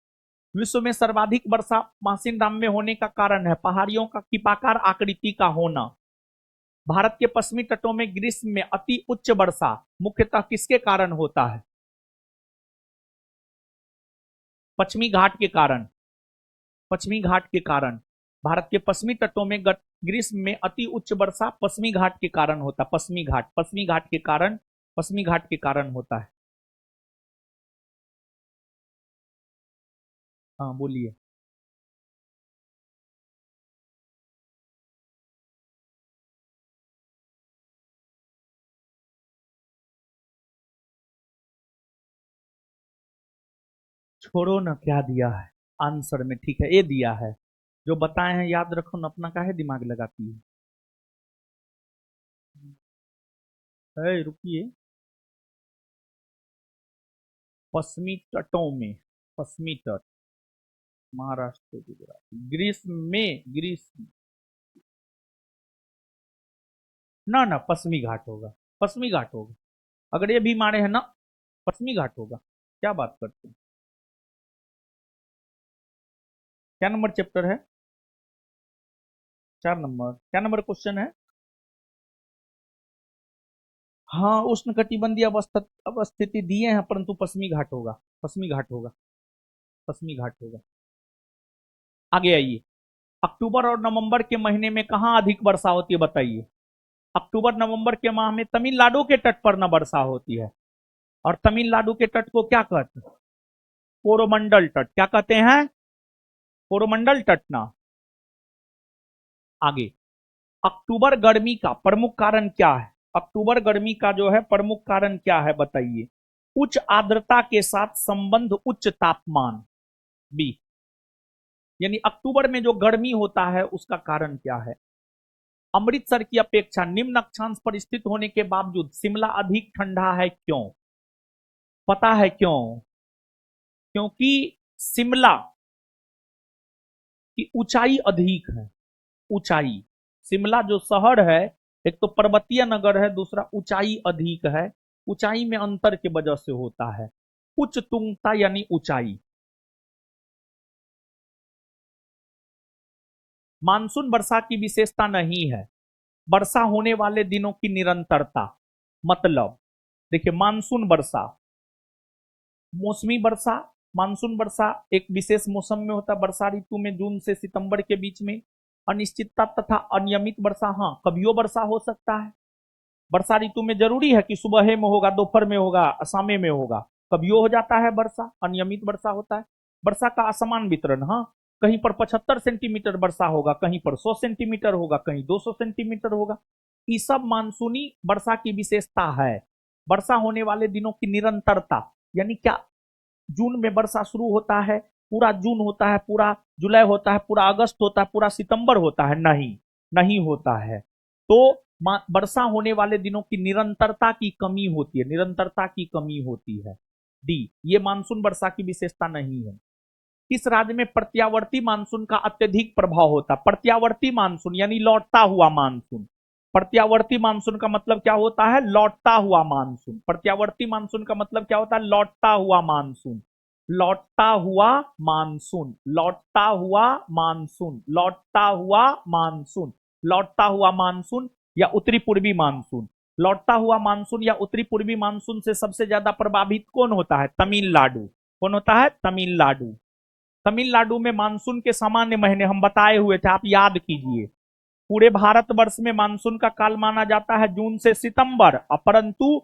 विश्व में सर्वाधिक वर्षा मासिनराम में होने का कारण है पहाड़ियों का कीपाकार आकृति का होना। भारत के पश्चिमी तटों में ग्रीष्म में अति उच्च वर्षा मुख्यतः किसके कारण होता है? पश्चिमी घाट के कारण। पश्चिमी घाट के कारण भारत के पश्चिमी तटों में ग्रीष्म में अति उच्च वर्षा पश्चिमी घाट के कारण होता है। पश्चिमी घाट, पश्चिमी घाट के कारण, पश्चिमी घाट के कारण होता है। हाँ बोलिए। छोड़ो ना, क्या दिया है आंसर में? ठीक है, ये दिया है। जो बताए हैं याद रखो ना, अपना काहे दिमाग लगाती है? रुकिए। पश्चिमी तटों में, पश्चिमी तट, महाराष्ट्र, गुजरात, ग्रीष्म में, ग्रीष्म, ना ना पश्चिमी घाट होगा, पश्चिमी घाट होगा। अगर ये भी मारे हैं ना, पश्चिमी घाट होगा। क्या बात करते हैं? क्या नंबर चैप्टर है? 4 नंबर। क्या नंबर क्वेश्चन है? हाँ, उष्ण कटिबंधीय अवस्थिति दिए हैं परंतु पश्चिमी घाट होगा, पश्चिमी घाट होगा, पश्चिमी घाट होगा। आगे आइए। अक्टूबर और नवंबर के महीने में कहां अधिक वर्षा होती है? बताइए। अक्टूबर नवंबर के माह में तमिलनाडु के तट पर न वर्षा होती है। और तमिलनाडु के तट को क्या कहते हैं? कोरोमंडल तट, क्या कहते हैं? कोरोमंडल तट ना। आगे, अक्टूबर गर्मी का प्रमुख कारण क्या है? अक्टूबर गर्मी का जो है प्रमुख कारण क्या है बताइए? उच्च आर्द्रता के साथ संबंध, उच्च तापमान। बी, यानी अक्टूबर में जो गर्मी होता है उसका कारण क्या है? अमृतसर की अपेक्षा निम्न अक्षांश पर स्थित होने के बावजूद शिमला अधिक ठंडा है, क्यों? पता है क्यों? क्योंकि शिमला की ऊंचाई अधिक है। ऊंचाई, शिमला जो शहर है, एक तो पर्वतीय नगर है, दूसरा ऊंचाई अधिक है। ऊंचाई में अंतर की वजह से होता है उच्च तुंगता यानी ऊंचाई। मानसून वर्षा की विशेषता नहीं है, वर्षा होने वाले दिनों की निरंतरता। मतलब देखिए, मानसून वर्षा, मौसमी वर्षा, मानसून वर्षा एक विशेष मौसम में होता है, वर्षा ऋतु में जून से सितंबर के बीच में। अनिश्चितता तथा अनियमित वर्षा, हाँ कभियो वर्षा हो सकता है। वर्षा ऋतु में जरूरी है कि सुबह में होगा, दोपहर में होगा, शाम में होगा। कभियो हो जाता है वर्षा, अनियमित वर्षा होता है। वर्षा का असमान वितरण, हाँ कहीं पर 75 सेंटीमीटर वर्षा होगा, कहीं पर 100 सेंटीमीटर होगा, कहीं 200 सेंटीमीटर होगा। ये सब मानसूनी वर्षा की विशेषता है। वर्षा होने वाले दिनों की निरंतरता, यानी क्या जून में वर्षा शुरू होता है, पूरा जून होता है, पूरा जुलाई होता है, पूरा अगस्त होता है, पूरा सितंबर होता है? नहीं, नहीं होता है। तो वर्षा होने वाले दिनों की निरंतरता की कमी होती है, निरंतरता की कमी होती है। डी, ये मानसून वर्षा की विशेषता नहीं है। किस राज्य में प्रत्यावर्ती मानसून का अत्यधिक प्रभाव होता है? प्रत्यावर्ती मानसून यानी लौटता हुआ मानसून। प्रत्यावर्ती मानसून का मतलब क्या होता है? लौटता हुआ मानसून। प्रत्यावर्ती मानसून का मतलब क्या होता है? लौटता हुआ मानसून। लौटता हुआ मानसून, लौटता हुआ मानसून, लौटता हुआ मानसून, लौटता हुआ मानसून या उत्तरी पूर्वी मानसून। लौटता हुआ मानसून या उत्तरी पूर्वी मानसून से सबसे ज्यादा प्रभावित कौन होता है? तमिलनाडु। कौन होता है? तमिलनाडु। तमिलनाडु में मानसून के सामान्य महीने हम बताए हुए थे, आप याद कीजिए। पूरे भारतवर्ष में मानसून का काल माना जाता है जून से सितंबर, परंतु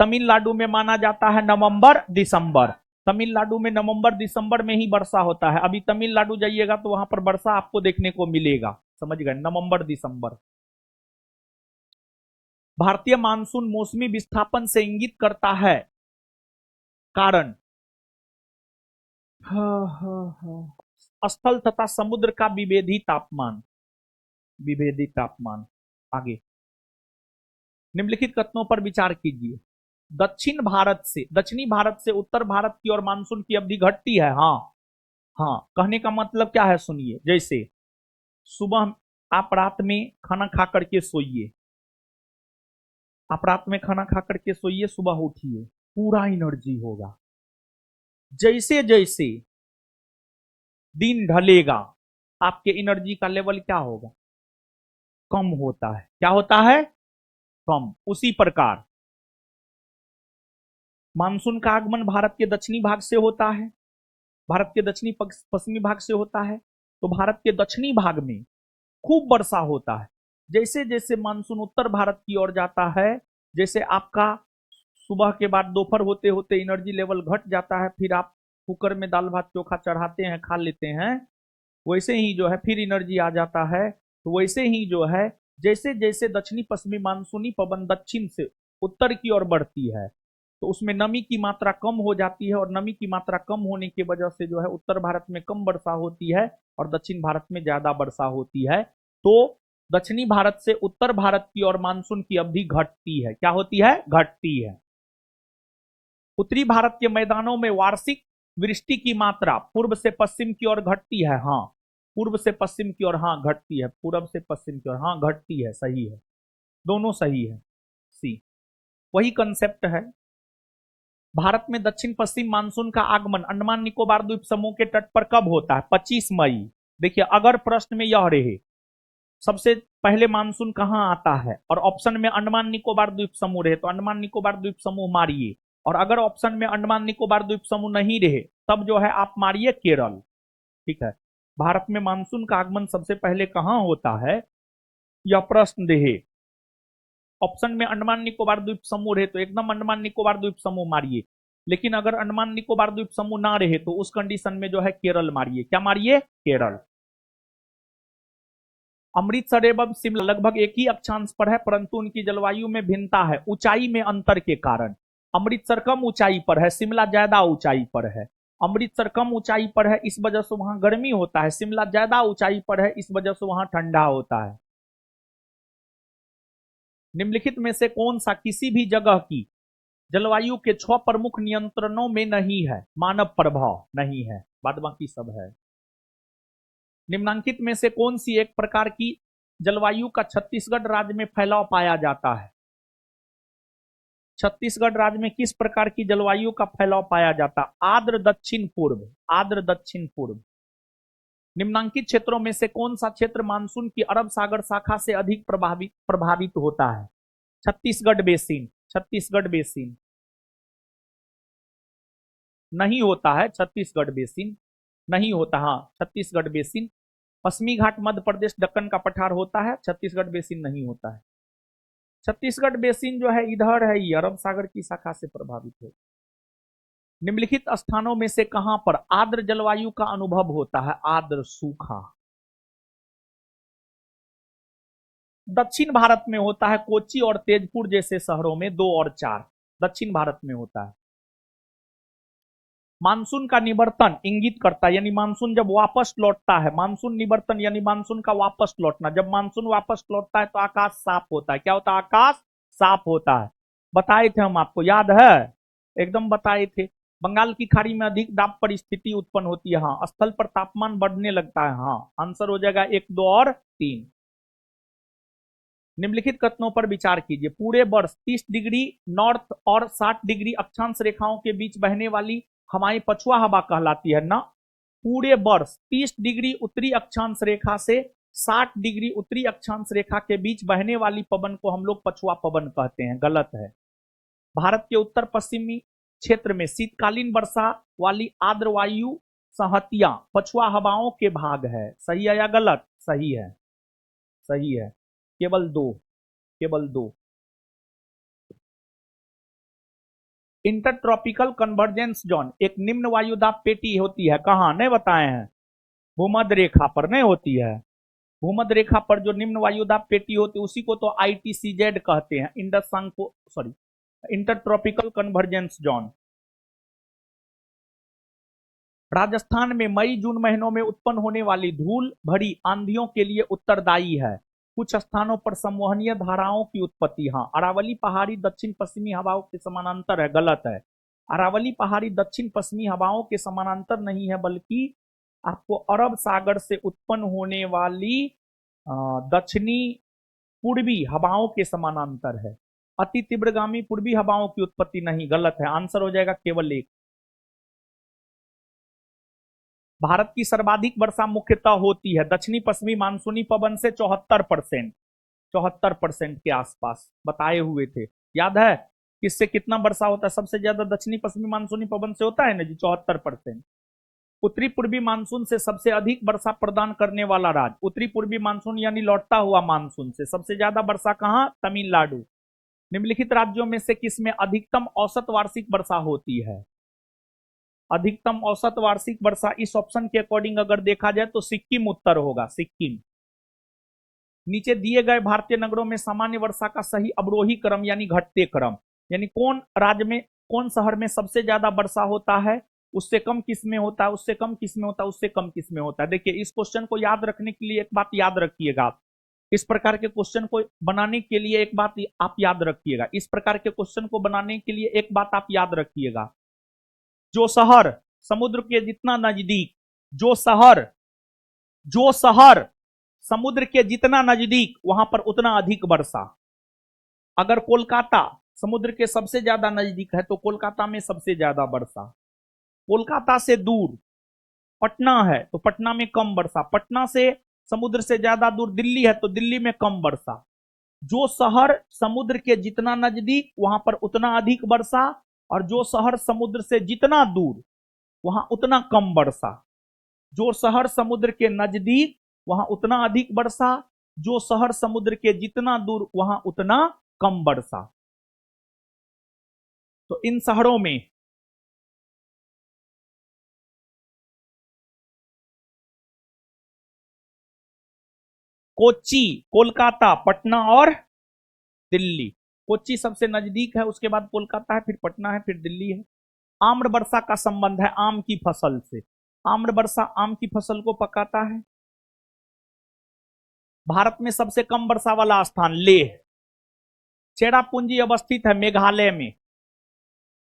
तमिलनाडु में माना जाता है नवंबर दिसंबर। तमिलनाडु में नवंबर दिसंबर में ही वर्षा होता है। अभी तमिलनाडु जाइएगा तो वहां पर वर्षा आपको देखने को मिलेगा, समझ गए? नवंबर दिसंबर। भारतीय मानसून मौसमी विस्थापन से इंगित करता है, कारण स्थल तथा समुद्र का विभेदी तापमान। विभेदी तापमान। आगे, निम्नलिखित कथनों पर विचार कीजिए। दक्षिणी भारत से उत्तर भारत की ओर मानसून की अवधि घटती है, हाँ। हाँ, कहने का मतलब क्या है सुनिए। जैसे सुबह आप रात में खाना खा करके सोइए, आप रात में खाना खा करके सोइए, सुबह उठिए, पूरा एनर्जी होगा। जैसे जैसे दिन ढलेगा आपके एनर्जी का लेवल क्या होगा? कम होता है। क्या होता है? कम। उसी प्रकार मानसून का आगमन भारत के दक्षिणी भाग से होता है, भारत के दक्षिणी पश्चिमी भाग से होता है। तो भारत के दक्षिणी भाग में खूब वर्षा होता है। जैसे जैसे मानसून उत्तर भारत की ओर जाता है, जैसे आपका सुबह के बाद दोपहर होते होते एनर्जी लेवल घट जाता है, फिर आप कुकर में दाल भात चोखा चढ़ाते हैं, खा लेते हैं, वैसे ही जो है फिर एनर्जी आ जाता है। तो वैसे ही जो है जैसे जैसे दक्षिणी पश्चिमी मानसूनी पवन दक्षिण से उत्तर की ओर बढ़ती है, तो उसमें नमी की मात्रा कम हो जाती है, और नमी की मात्रा कम होने की वजह से जो है उत्तर भारत में कम वर्षा होती है और दक्षिण भारत में ज्यादा वर्षा होती है। तो दक्षिणी भारत से उत्तर भारत की ओर मानसून की अवधि घटती है। क्या होती है? घटती है। उत्तरी भारत के मैदानों में वार्षिक वृष्टि की मात्रा पूर्व से पश्चिम की ओर घटती है, हाँ। पूर्व से पश्चिम की ओर, हाँ घटती है। पूर्व से पश्चिम की ओर, हाँ घटती है, सही है, दोनों सही है। सी, वही कंसेप्ट है। भारत में दक्षिण पश्चिम मानसून का आगमन अंडमान निकोबार द्वीप समूह के तट पर कब होता है? 25 मई। देखिए, अगर प्रश्न में यह रहे सबसे पहले मानसून कहां आता है और ऑप्शन में अंडमान निकोबार द्वीप समूह रहे, तो अंडमान निकोबार द्वीप समूह मारिए। और अगर ऑप्शन में अंडमान निकोबार द्वीप समूह नहीं रहे, तब जो है आप मारिए केरल। ठीक है, भारत में मानसून का आगमन सबसे पहले कहां होता है, यह प्रश्न रहे। ऑप्शन में अंडमान निकोबार द्वीप समूह रहे तो एकदम अंडमान निकोबार द्वीप समूह मारिए। लेकिन अगर अंडमान निकोबार द्वीप समूह ना रहे तो उस कंडीशन में जो है केरल मारिए। क्या मारिए? केरल। अमृतसर एवं शिमला लगभग एक ही अक्षांश पर है, परंतु उनकी जलवायु में भिन्नता है ऊंचाई में अंतर के कारण। अमृतसर कम ऊंचाई पर है, शिमला ज्यादा ऊंचाई पर है। अमृतसर कम ऊंचाई पर है, इस वजह से वहां गर्मी होता है। शिमला ज्यादा ऊंचाई पर है, इस वजह से वहां ठंडा होता है। निम्नलिखित में से कौन सा किसी भी जगह की जलवायु के 6 प्रमुख नियंत्रणों में नहीं है? मानव प्रभाव नहीं है, बाद बाकी सब है। निम्नांकित में से कौन सी एक प्रकार की जलवायु का छत्तीसगढ़ राज्य में फैलाव पाया जाता है? छत्तीसगढ़ राज्य में किस प्रकार की जलवायु का फैलाव पाया जाता है? आर्द्र दक्षिण पूर्व। आर्द्र दक्षिण पूर्व। निम्नांकित क्षेत्रों में से कौन सा क्षेत्र मानसून की अरब सागर शाखा से अधिक प्रभावित होता है? छत्तीसगढ़ बेसिन। छत्तीसगढ़ बेसिन नहीं होता है। छत्तीसगढ़ बेसिन नहीं होता। हाँ, छत्तीसगढ़ बेसिन। पश्चिमी घाट मध्य प्रदेश दक्कन का पठार होता है, छत्तीसगढ़ बेसिन नहीं होता है। छत्तीसगढ़ बेसिन जो है इधर है, ये अरब सागर की शाखा से प्रभावित है। निम्नलिखित स्थानों में से कहां पर आर्द्र जलवायु का अनुभव होता है? आर्द्र सूखा। दक्षिण भारत में होता है, कोच्चि और तेजपुर जैसे शहरों में 2 और 4 दक्षिण भारत में होता है। मानसून का निवर्तन इंगित करता है, यानी मानसून जब वापस लौटता है। मानसून निवर्तन यानी मानसून का वापस लौटना। जब मानसून वापस लौटता है तो आकाश साफ होता है। क्या होता है? आकाश साफ होता है। बताए थे हम आपको, याद है? एकदम बताए थे। बंगाल की खाड़ी में अधिक दाब परिस्थिति उत्पन्न होती है। हाँ, स्थल पर तापमान बढ़ने लगता है। हाँ, आंसर हो जाएगा 1, 2 और 3। निम्नलिखित कथनों पर विचार कीजिए। पूरे वर्ष 30 डिग्री नॉर्थ और 60 डिग्री अक्षांश रेखाओं के बीच बहने वाली हमारी पछुआ हवा कहलाती है ना। पूरे वर्ष 30 डिग्री उत्तरी अक्षांश रेखा से 60 डिग्री उत्तरी अक्षांश रेखा के बीच बहने वाली पवन को हम लोग पछुआ पवन कहते हैं। गलत है। भारत के उत्तर पश्चिमी क्षेत्र में शीतकालीन वर्षा वाली आर्द्र वायु संहतियां पछुआ हवाओं के भाग है। सही है या गलत? सही है, सही है। केवल 2, केवल 2। इंटरट्रॉपिकल कन्वर्जेंस जोन एक निम्न वायुदाब पेटी होती है। कहां? नहीं बताए हैं। भूमध्य रेखा पर नहीं होती है। भूमध्य रेखा पर जो निम्न वायुदाब पेटी होती है उसी को तो ITCZ कहते हैं। Intertropical convergence zone. राजस्थान में मई जून महीनों में उत्पन्न होने वाली धूल भरी आंधियों के लिए उत्तरदायी है। कुछ स्थानों पर संवहनीय धाराओं की उत्पत्ति। हाँ, अरावली पहाड़ी दक्षिण पश्चिमी हवाओं के समानांतर है। गलत है। अरावली पहाड़ी दक्षिण पश्चिमी हवाओं के समानांतर नहीं है, बल्कि आपको अरब सागर से उत्पन्न होने वाली दक्षिणी पूर्वी हवाओं के समानांतर है। अति तीव्रगामी पूर्वी हवाओं की उत्पत्ति नहीं। गलत है। आंसर हो जाएगा केवल 1। भारत की सर्वाधिक वर्षा मुख्यतः होती है दक्षिणी पश्चिमी मानसूनी पवन से 74% के आसपास बताए हुए थे। याद है किससे कितना वर्षा होता है? सबसे ज्यादा दक्षिणी पश्चिमी मानसूनी पवन से होता है ना जी, 74%। उत्तरी पूर्वी मानसून से सबसे अधिक वर्षा प्रदान करने वाला राज्य। उत्तरी पूर्वी मानसून यानी लौटता हुआ मानसून से सबसे ज्यादा वर्षा कहां? तमिलनाडु। निम्नलिखित राज्यों में से किसमें अधिकतम औसत वार्षिक वर्षा होती है? अधिकतम औसत वार्षिक वर्षा इस ऑप्शन के अकॉर्डिंग अगर देखा जाए तो सिक्किम उत्तर होगा। सिक्किम। नीचे दिए गए भारतीय नगरों में सामान्य वर्षा का सही अवरोही क्रम यानी घटते क्रम, यानी कौन राज्य में कौन शहर में सबसे ज्यादा वर्षा होता है, उससे कम किस में होता है, उससे कम किस में होता है, उससे कम किस में होता है। देखिए, इस क्वेश्चन को याद रखने के लिए एक बात याद रखिएगा। इस प्रकार के क्वेश्चन को बनाने के लिए एक बात आप याद रखिएगा। इस प्रकार के क्वेश्चन को बनाने के लिए एक बात आप याद रखिएगा। जो शहर समुद्र के जितना नजदीक, जो शहर समुद्र के जितना नजदीक, वहां पर उतना अधिक वर्षा। अगर कोलकाता समुद्र के सबसे ज्यादा नजदीक है तो कोलकाता में सबसे ज्यादा वर्षा। कोलकाता से दूर पटना है तो पटना में कम वर्षा। पटना से समुद्र से ज्यादा दूर दिल्ली है तो दिल्ली में कम वर्षा। जो शहर समुद्र के जितना नजदीक वहां पर उतना अधिक वर्षा, और जो शहर समुद्र से जितना दूर वहां उतना कम वर्षा। जो शहर समुद्र के नजदीक वहां उतना अधिक वर्षा, जो शहर समुद्र के जितना दूर वहां उतना कम वर्षा। तो इन शहरों में कोच्चि, कोलकाता, पटना और दिल्ली। कोच्चि सबसे नजदीक है, उसके बाद कोलकाता है, फिर पटना है, फिर दिल्ली है। आम्र वर्षा का संबंध है आम की फसल से। आम्र वर्षा आम की फसल को पकाता है। भारत में सबसे कम वर्षा वाला स्थान लेह। चेरापूंजी अवस्थित है मेघालय में।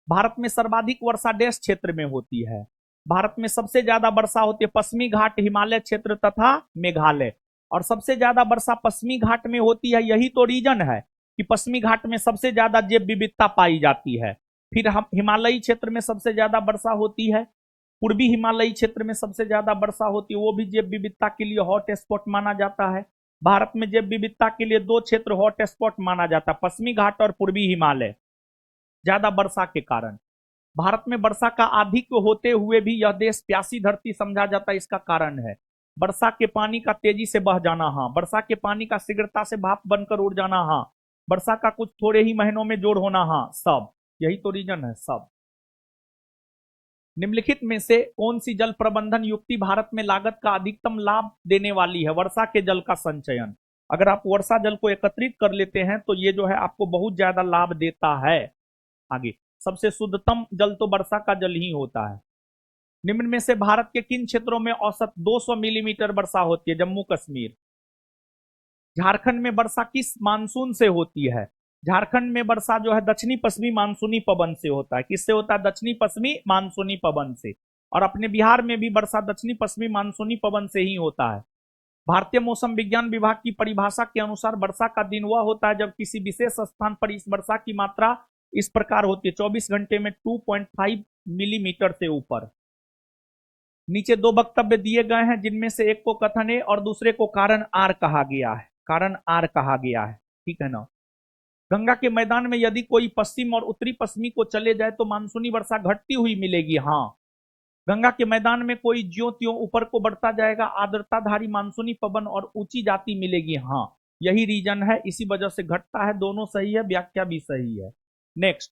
भारत में सर्वाधिक वर्षा देश क्षेत्र में होती है। भारत में सबसे ज्यादा वर्षा होती है पश्चिमी घाट, हिमालय क्षेत्र तथा मेघालय। और सबसे ज्यादा वर्षा पश्चिमी घाट में होती है। यही तो रीजन है कि पश्चिमी घाट में सबसे ज्यादा जैव विविधता पाई जाती है। फिर हम हिमालयी क्षेत्र में सबसे ज्यादा वर्षा होती है। पूर्वी हिमालयी क्षेत्र में सबसे ज्यादा वर्षा होती है, वो भी जैव विविधता के लिए हॉट स्पॉट माना जाता है। भारत में जैव विविधता के लिए दो क्षेत्र हॉट स्पॉट माना जाता है, पश्चिमी घाट और पूर्वी हिमालय। ज्यादा वर्षा के कारण भारत में वर्षा का आधिक्य होते हुए भी यह देश प्यासी धरती समझा जाता है। इसका कारण है वर्षा के पानी का तेजी से बह जाना, हाँ। वर्षा के पानी का शीघ्रता से भाप बनकर उड़ जाना, हाँ। वर्षा का कुछ थोड़े ही महीनों में जोड़ होना, हाँ। सब यही तो रीजन है, सब। निम्नलिखित में से कौन सी जल प्रबंधन युक्ति भारत में लागत का अधिकतम लाभ देने वाली है? वर्षा के जल का संचयन। अगर आप वर्षा जल को एकत्रित कर लेते हैं तो ये जो है आपको बहुत ज्यादा लाभ देता है। आगे, सबसे शुद्धतम जल तो वर्षा का जल ही होता है। निम्न में से भारत के किन क्षेत्रों में औसत 200 मिलीमीटर वर्षा होती है? जम्मू कश्मीर। झारखंड में वर्षा किस मानसून से होती है? झारखंड में वर्षा जो है दक्षिणी पश्चिमी मानसूनी पवन से होता है। किससे होता है? दक्षिणी पश्चिमी मानसूनी पवन से। और अपने बिहार में भी वर्षा दक्षिणी पश्चिमी मानसूनी पवन से ही होता है। भारतीय मौसम विज्ञान विभाग की परिभाषा के अनुसार वर्षा का दिन वह होता है जब किसी विशेष स्थान पर इस वर्षा की मात्रा इस प्रकार होती है 24 घंटे में 2.5 मिलीमीटर से ऊपर। नीचे दो वक्तव्य दिए गए हैं जिनमें से एक को कथन ए और दूसरे को कारण आर कहा गया है। कारण आर कहा गया है, ठीक है ना। गंगा के मैदान में यदि कोई पश्चिम और उत्तरी पश्चिमी को चले जाए तो मानसूनी वर्षा घटती हुई मिलेगी, हाँ। गंगा के मैदान में कोई ज्यों त्यों ऊपर को बढ़ता जाएगा, आर्द्रताधारी मानसूनी पवन और ऊंची जाति मिलेगी, हाँ। यही रीजन है, इसी वजह से घटता है। दोनों सही है, व्याख्या भी सही है। नेक्स्ट,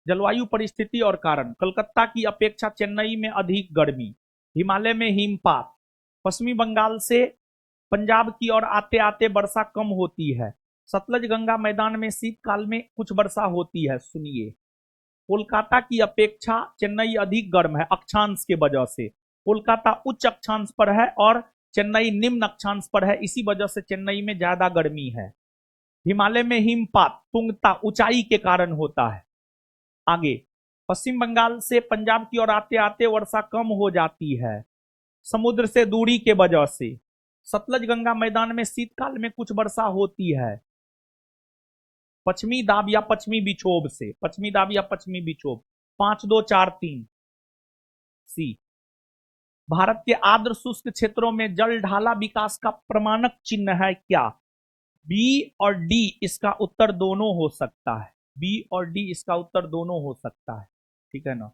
जलवायु परिस्थिति और कारण। कलकत्ता की अपेक्षा चेन्नई में अधिक गर्मी, हिमालय में हिमपात, पश्चिमी बंगाल से पंजाब की ओर आते आते वर्षा कम होती है, सतलज गंगा मैदान में शीतकाल में कुछ वर्षा होती है। सुनिए, कोलकाता की अपेक्षा चेन्नई अधिक गर्म है अक्षांश के वजह से। कोलकाता उच्च अक्षांश पर है और चेन्नई निम्न अक्षांश पर है, इसी वजह से चेन्नई में ज्यादा गर्मी है। हिमालय में हिमपात तुंगता ऊंचाई के कारण होता है। आगे, पश्चिम बंगाल से पंजाब की ओर आते आते वर्षा कम हो जाती है समुद्र से दूरी के वजह से। सतलज गंगा मैदान में शीतकाल में कुछ वर्षा होती है पश्चिमी दाब या पश्चिमी विक्षोभ से। पश्चिमी दाब या पश्चिमी विक्षोभ। 5, 2, 4, 3 सी। भारत के आर्द्र शुष्क क्षेत्रों में जल ढाला विकास का प्रमाणक चिन्ह है क्या? बी और डी इसका उत्तर दोनों हो सकता है। बी और डी इसका उत्तर दोनों हो सकता है, ठीक है ना।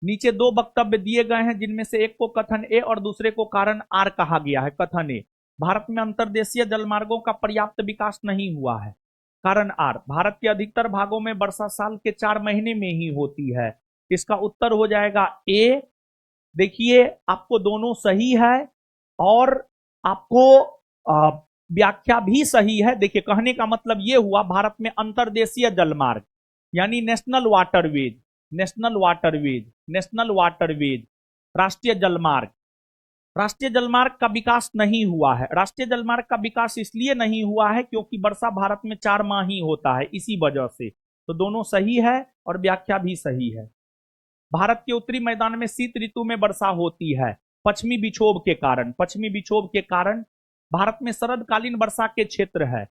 नीचे दो वक्तव्य दिए गए हैं जिनमें से एक को कथन ए और दूसरे को कारण आर कहा गया है। कथन ए, भारत में अंतर्देशीय जलमार्गों का पर्याप्त विकास नहीं हुआ है। कारण आर, भारत के अधिकतर भागों में वर्षा साल के 4 महीने में ही होती है। इसका उत्तर हो जाएगा ए। देखिए, आपको दोनों सही है और आपको व्याख्या भी सही है। देखिए, कहने का मतलब यह हुआ भारत में अंतर्देशीय जलमार्ग यानी national waterways, national waterways, national waterways, राष्ट्रीय जलमार्ग, राष्ट्रीय जलमार्ग का विकास नहीं हुआ है। राष्ट्रीय जलमार्ग का विकास इसलिए नहीं हुआ है क्योंकि वर्षा भारत में 4 माह ही होता है, इसी वजह से। तो दोनों सही है और व्याख्या भी सही है। भारत के उत्तरी मैदान में शीत ऋतु में वर्षा होती है पश्चिमी विक्षोभ के कारण। पश्चिमी विक्षोभ के कारण भारत में शरदकालीन वर्षा के क्षेत्र है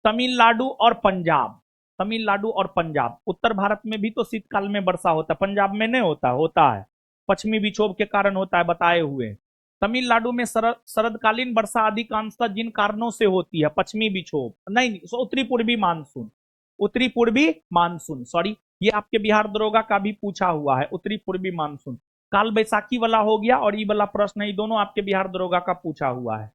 तमिलनाडु और पंजाब। तमिलनाडु और पंजाब। उत्तर भारत में भी तो शीतकाल में वर्षा होता है, पंजाब में नहीं होता? होता है, पश्चिमी विक्षोभ के कारण होता है, बताए हुए। तमिलनाडु में शरदकालीन वर्षा अधिकांशतः जिन कारणों से होती है, पश्चिमी विक्षोभ नहीं, उत्तरी पूर्वी मानसून, उत्तरी पूर्वी मानसून, सॉरी, ये आपके बिहार दरोगा का भी पूछा हुआ है। उत्तरी पूर्वी मानसून काल बैसाखी वाला हो गया और ये वाला प्रश्न, ये दोनों आपके बिहार दरोगा का पूछा हुआ है।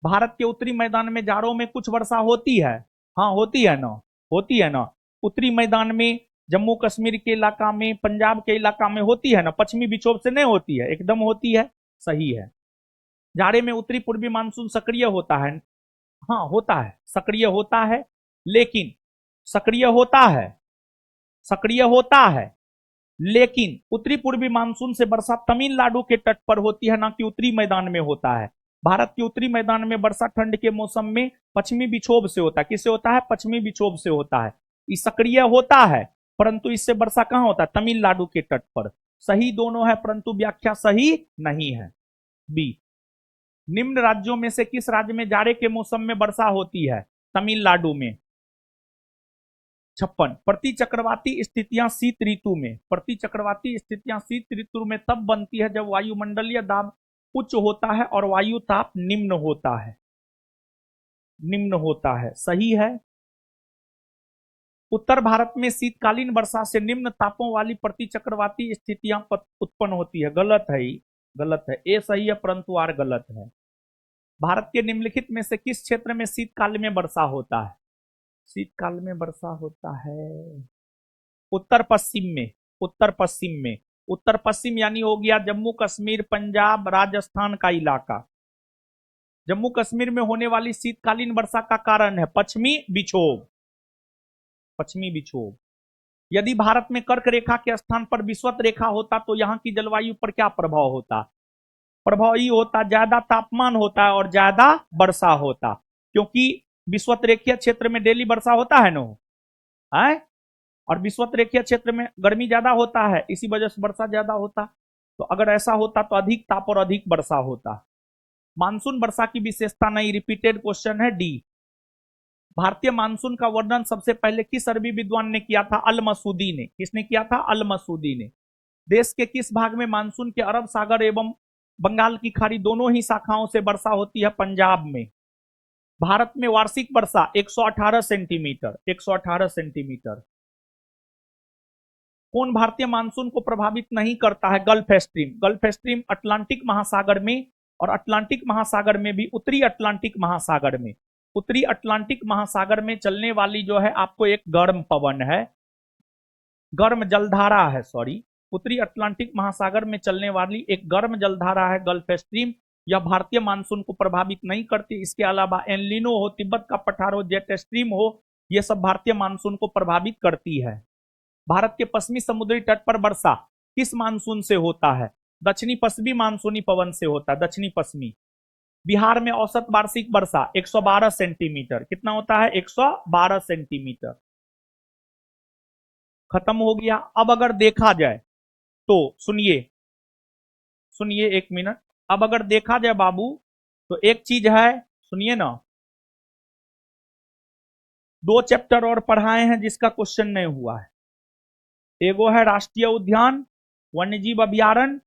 भारत के उत्तरी मैदान में जाड़ों में कुछ वर्षा होती है, हाँ होती है ना, होती है ना। उत्तरी मैदान में जम्मू कश्मीर के इलाका में, पंजाब के इलाका में होती है ना, पश्चिमी विक्षोभ से नहीं होती है, एकदम होती है, सही है। जाड़े में उत्तरी पूर्वी मानसून सक्रिय होता है। हाँ होता है, सक्रिय होता है, लेकिन सक्रिय होता है, सक्रिय होता है, लेकिन उत्तरी पूर्वी मानसून से वर्षा तमिलनाडु के तट पर होती है, ना कि उत्तरी मैदान में होता है। भारत के उत्तरी मैदान में वर्षा ठंड के मौसम में पश्चिमी विक्षोभ से होता है। किससे होता है? पश्चिमी विक्षोभ से होता है। ये सक्रिय होता है, परंतु इससे वर्षा कहां होता है? तमिलनाडु के तट पर। सही दोनों है, परंतु व्याख्या सही नहीं है। बी, निम्न राज्यों में से किस राज्य में जाड़े के मौसम में वर्षा होती है? तमिलनाडु में। 56, प्रति चक्रवाती स्थितियां शीत ऋतु में। प्रति चक्रवाती स्थितियां शीत ऋतु में तब बनती है जब वायुमंडलीय दाब उच्च होता है और वायु ताप निम्न होता है। निम्न होता है, सही है। उत्तर भारत में शीतकालीन वर्षा से निम्न तापों वाली प्रति चक्रवाती स्थितियां उत्पन्न होती है। गलत है, गलत है। ए सही है, परंतु आर गलत है। भारत के निम्नलिखित में से किस क्षेत्र में शीतकाल में वर्षा होता है? शीतकाल में वर्षा होता है उत्तर पश्चिम में। उत्तर पश्चिम में, उत्तर पश्चिम यानी हो गया जम्मू कश्मीर, पंजाब, राजस्थान का इलाका। जम्मू कश्मीर में होने वाली शीतकालीन वर्षा का कारण है पश्चिमी विक्षोभ। पश्चिमी विक्षोभ। यदि भारत में कर्क रेखा के स्थान पर विषुवत रेखा होता तो यहां की जलवायु पर क्या प्रभाव होता? प्रभाव ये होता, ज्यादा तापमान होता है और ज्यादा वर्षा होता, क्योंकि विषुवत रेखीय क्षेत्र में डेली वर्षा होता है नो है, और विषुवत रेखीय क्षेत्र में गर्मी ज्यादा होता है, इसी वजह से वर्षा ज्यादा होता। तो अगर ऐसा होता तो अधिक ताप और अधिक वर्षा होता। मानसून वर्षा की विशेषता नहीं, रिपीटेड क्वेश्चन है। डी, भारतीय मानसून का वर्णन सबसे पहले किस अरबी विद्वान ने किया था? अल मसूदी ने। किसने किया था? अल मसूदी ने। देश के किस भाग में मानसून के अरब सागर एवं बंगाल की खाड़ी दोनों ही शाखाओं से वर्षा होती है? पंजाब में। भारत में वार्षिक वर्षा 118 सेंटीमीटर। 118 सेंटीमीटर। कौन भारतीय मानसून को प्रभावित नहीं करता है? Gulf stream. Gulf stream Atlantic महासागर में, और अटलांटिक महासागर में भी उत्तरी अटलांटिक महासागर में, उत्तरी अटलांटिक महासागर में चलने वाली जो है आपको एक गर्म पवन है, गर्म जलधारा है, सॉरी, उत्तरी अटलांटिक महासागर में चलने वाली एक गर्म जलधारा है गल्फ स्ट्रीम। यह भारतीय मानसून को प्रभावित नहीं करती। इसके अलावा एनलिनो हो, तिब्बत का पठार हो, जेट स्ट्रीम हो, यह सब भारतीय मानसून को प्रभावित करती है। भारत के पश्चिमी समुद्री तट पर वर्षा किस मानसून से होता है? दक्षिणी पश्चिमी मानसूनी पवन से होता है, दक्षिणी पश्चिमी। बिहार में औसत वार्षिक वर्षा 112 सेंटीमीटर। कितना होता है? 112 सेंटीमीटर। खत्म हो गया। अब अगर देखा जाए तो सुनिए, सुनिए एक मिनट। अब अगर देखा जाए बाबू तो एक चीज है, सुनिए ना, 2 चैप्टर और पढ़ाए हैं जिसका क्वेश्चन नहीं हुआ है। एगो है राष्ट्रीय उद्यान वन्यजीव अभ्यारण्य,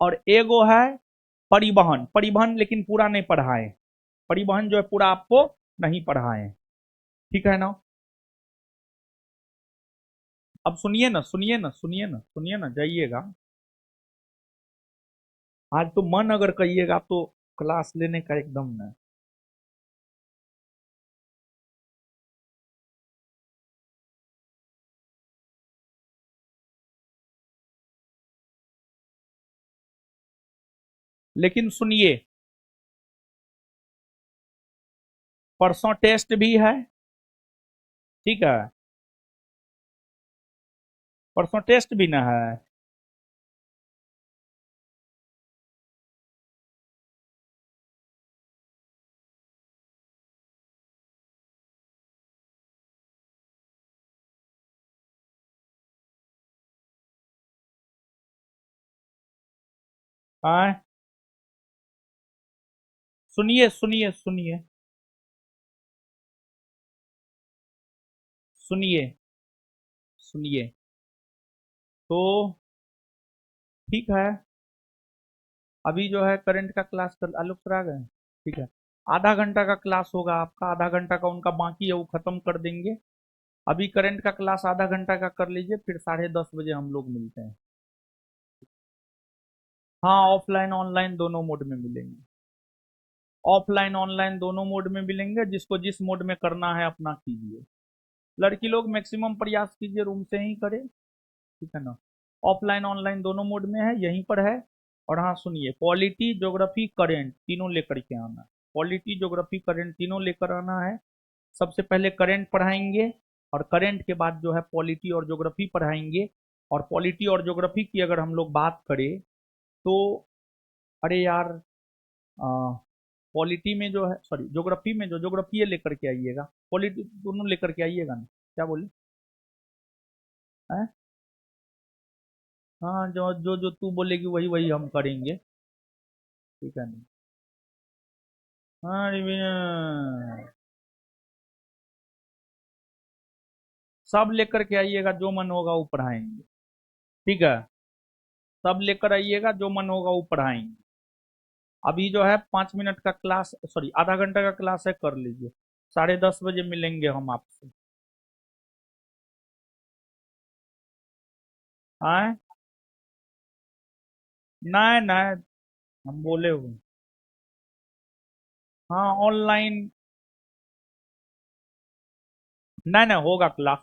और एगो है परिवहन। परिवहन लेकिन पूरा नहीं पढ़ाए, परिवहन जो है पूरा आपको नहीं पढ़ाए, ठीक है ना। अब सुनिए ना, सुनिए ना, सुनिए ना, सुनिए ना, जाइएगा। आज तो मन अगर कहिएगा तो क्लास लेने का एकदम ना। लेकिन सुनिए, परसों टेस्ट भी है, ठीक है, परसों टेस्ट भी ना है। आए, सुनिए सुनिए सुनिए, सुनिए सुनिए, तो ठीक है, अभी जो है करंट का क्लास कर आलोक सर आ गए, ठीक है। आधा घंटा का क्लास होगा आपका, आधा घंटा का उनका बाकी है, वो खत्म कर देंगे। अभी करंट का क्लास आधा घंटा का कर लीजिए, फिर 10:30 बजे हम लोग मिलते हैं। हाँ, ऑफलाइन ऑनलाइन दोनों मोड में मिलेंगे। ऑफलाइन ऑनलाइन दोनों मोड में मिलेंगे, जिसको जिस मोड में करना है अपना कीजिए। लड़की लोग मैक्सिमम प्रयास कीजिए रूम से ही करें, ठीक है ना। ऑफलाइन ऑनलाइन दोनों मोड में है, यहीं पर है। और हाँ सुनिए, पॉलिटी, ज्योग्राफी, करेंट तीनों लेकर के आना है। पॉलिटी, ज्योग्राफी, करेंट तीनों लेकर आना है। सबसे पहले करेंट पढ़ाएंगे और करेंट के बाद जो है पॉलिटी और ज्योग्राफी पढ़ाएंगे। और पॉलिटी और ज्योग्राफी की अगर हम लोग बात करें तो अरे यार, पॉलिटी में जो है, सॉरी ज्योग्राफी में जो ज्योग्राफी लेकर के आइएगा, पॉलिटी दोनों लेकर के आइएगा ना, क्या बोले हैं? हाँ, जो जो जो तू बोलेगी वही वही हम करेंगे, ठीक है नहीं? हाँ सब लेकर के आइएगा, जो मन होगा वो पढ़ाएंगे, ठीक है? सब लेकर आइएगा, जो मन होगा वो पढ़ाएंगे। अभी जो है 5 मिनट का क्लास, सॉरी आधा घंटा का क्लास है, कर लीजिए। 10:30 बजे मिलेंगे हम आपसे। आए? नहीं नहीं, हम बोले हुए। हाँ ऑनलाइन, नहीं नहीं होगा क्लास।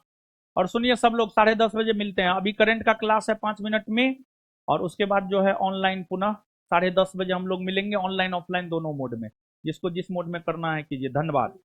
और सुनिए सब लोग 10:30 बजे मिलते हैं। अभी करंट का क्लास है 5 मिनट में, और उसके बाद जो है ऑनलाइन पुनः 10:30 बजे हम लोग मिलेंगे, ऑनलाइन ऑफलाइन दोनों मोड में। जिसको जिस मोड में करना है कीजिए। धन्यवाद।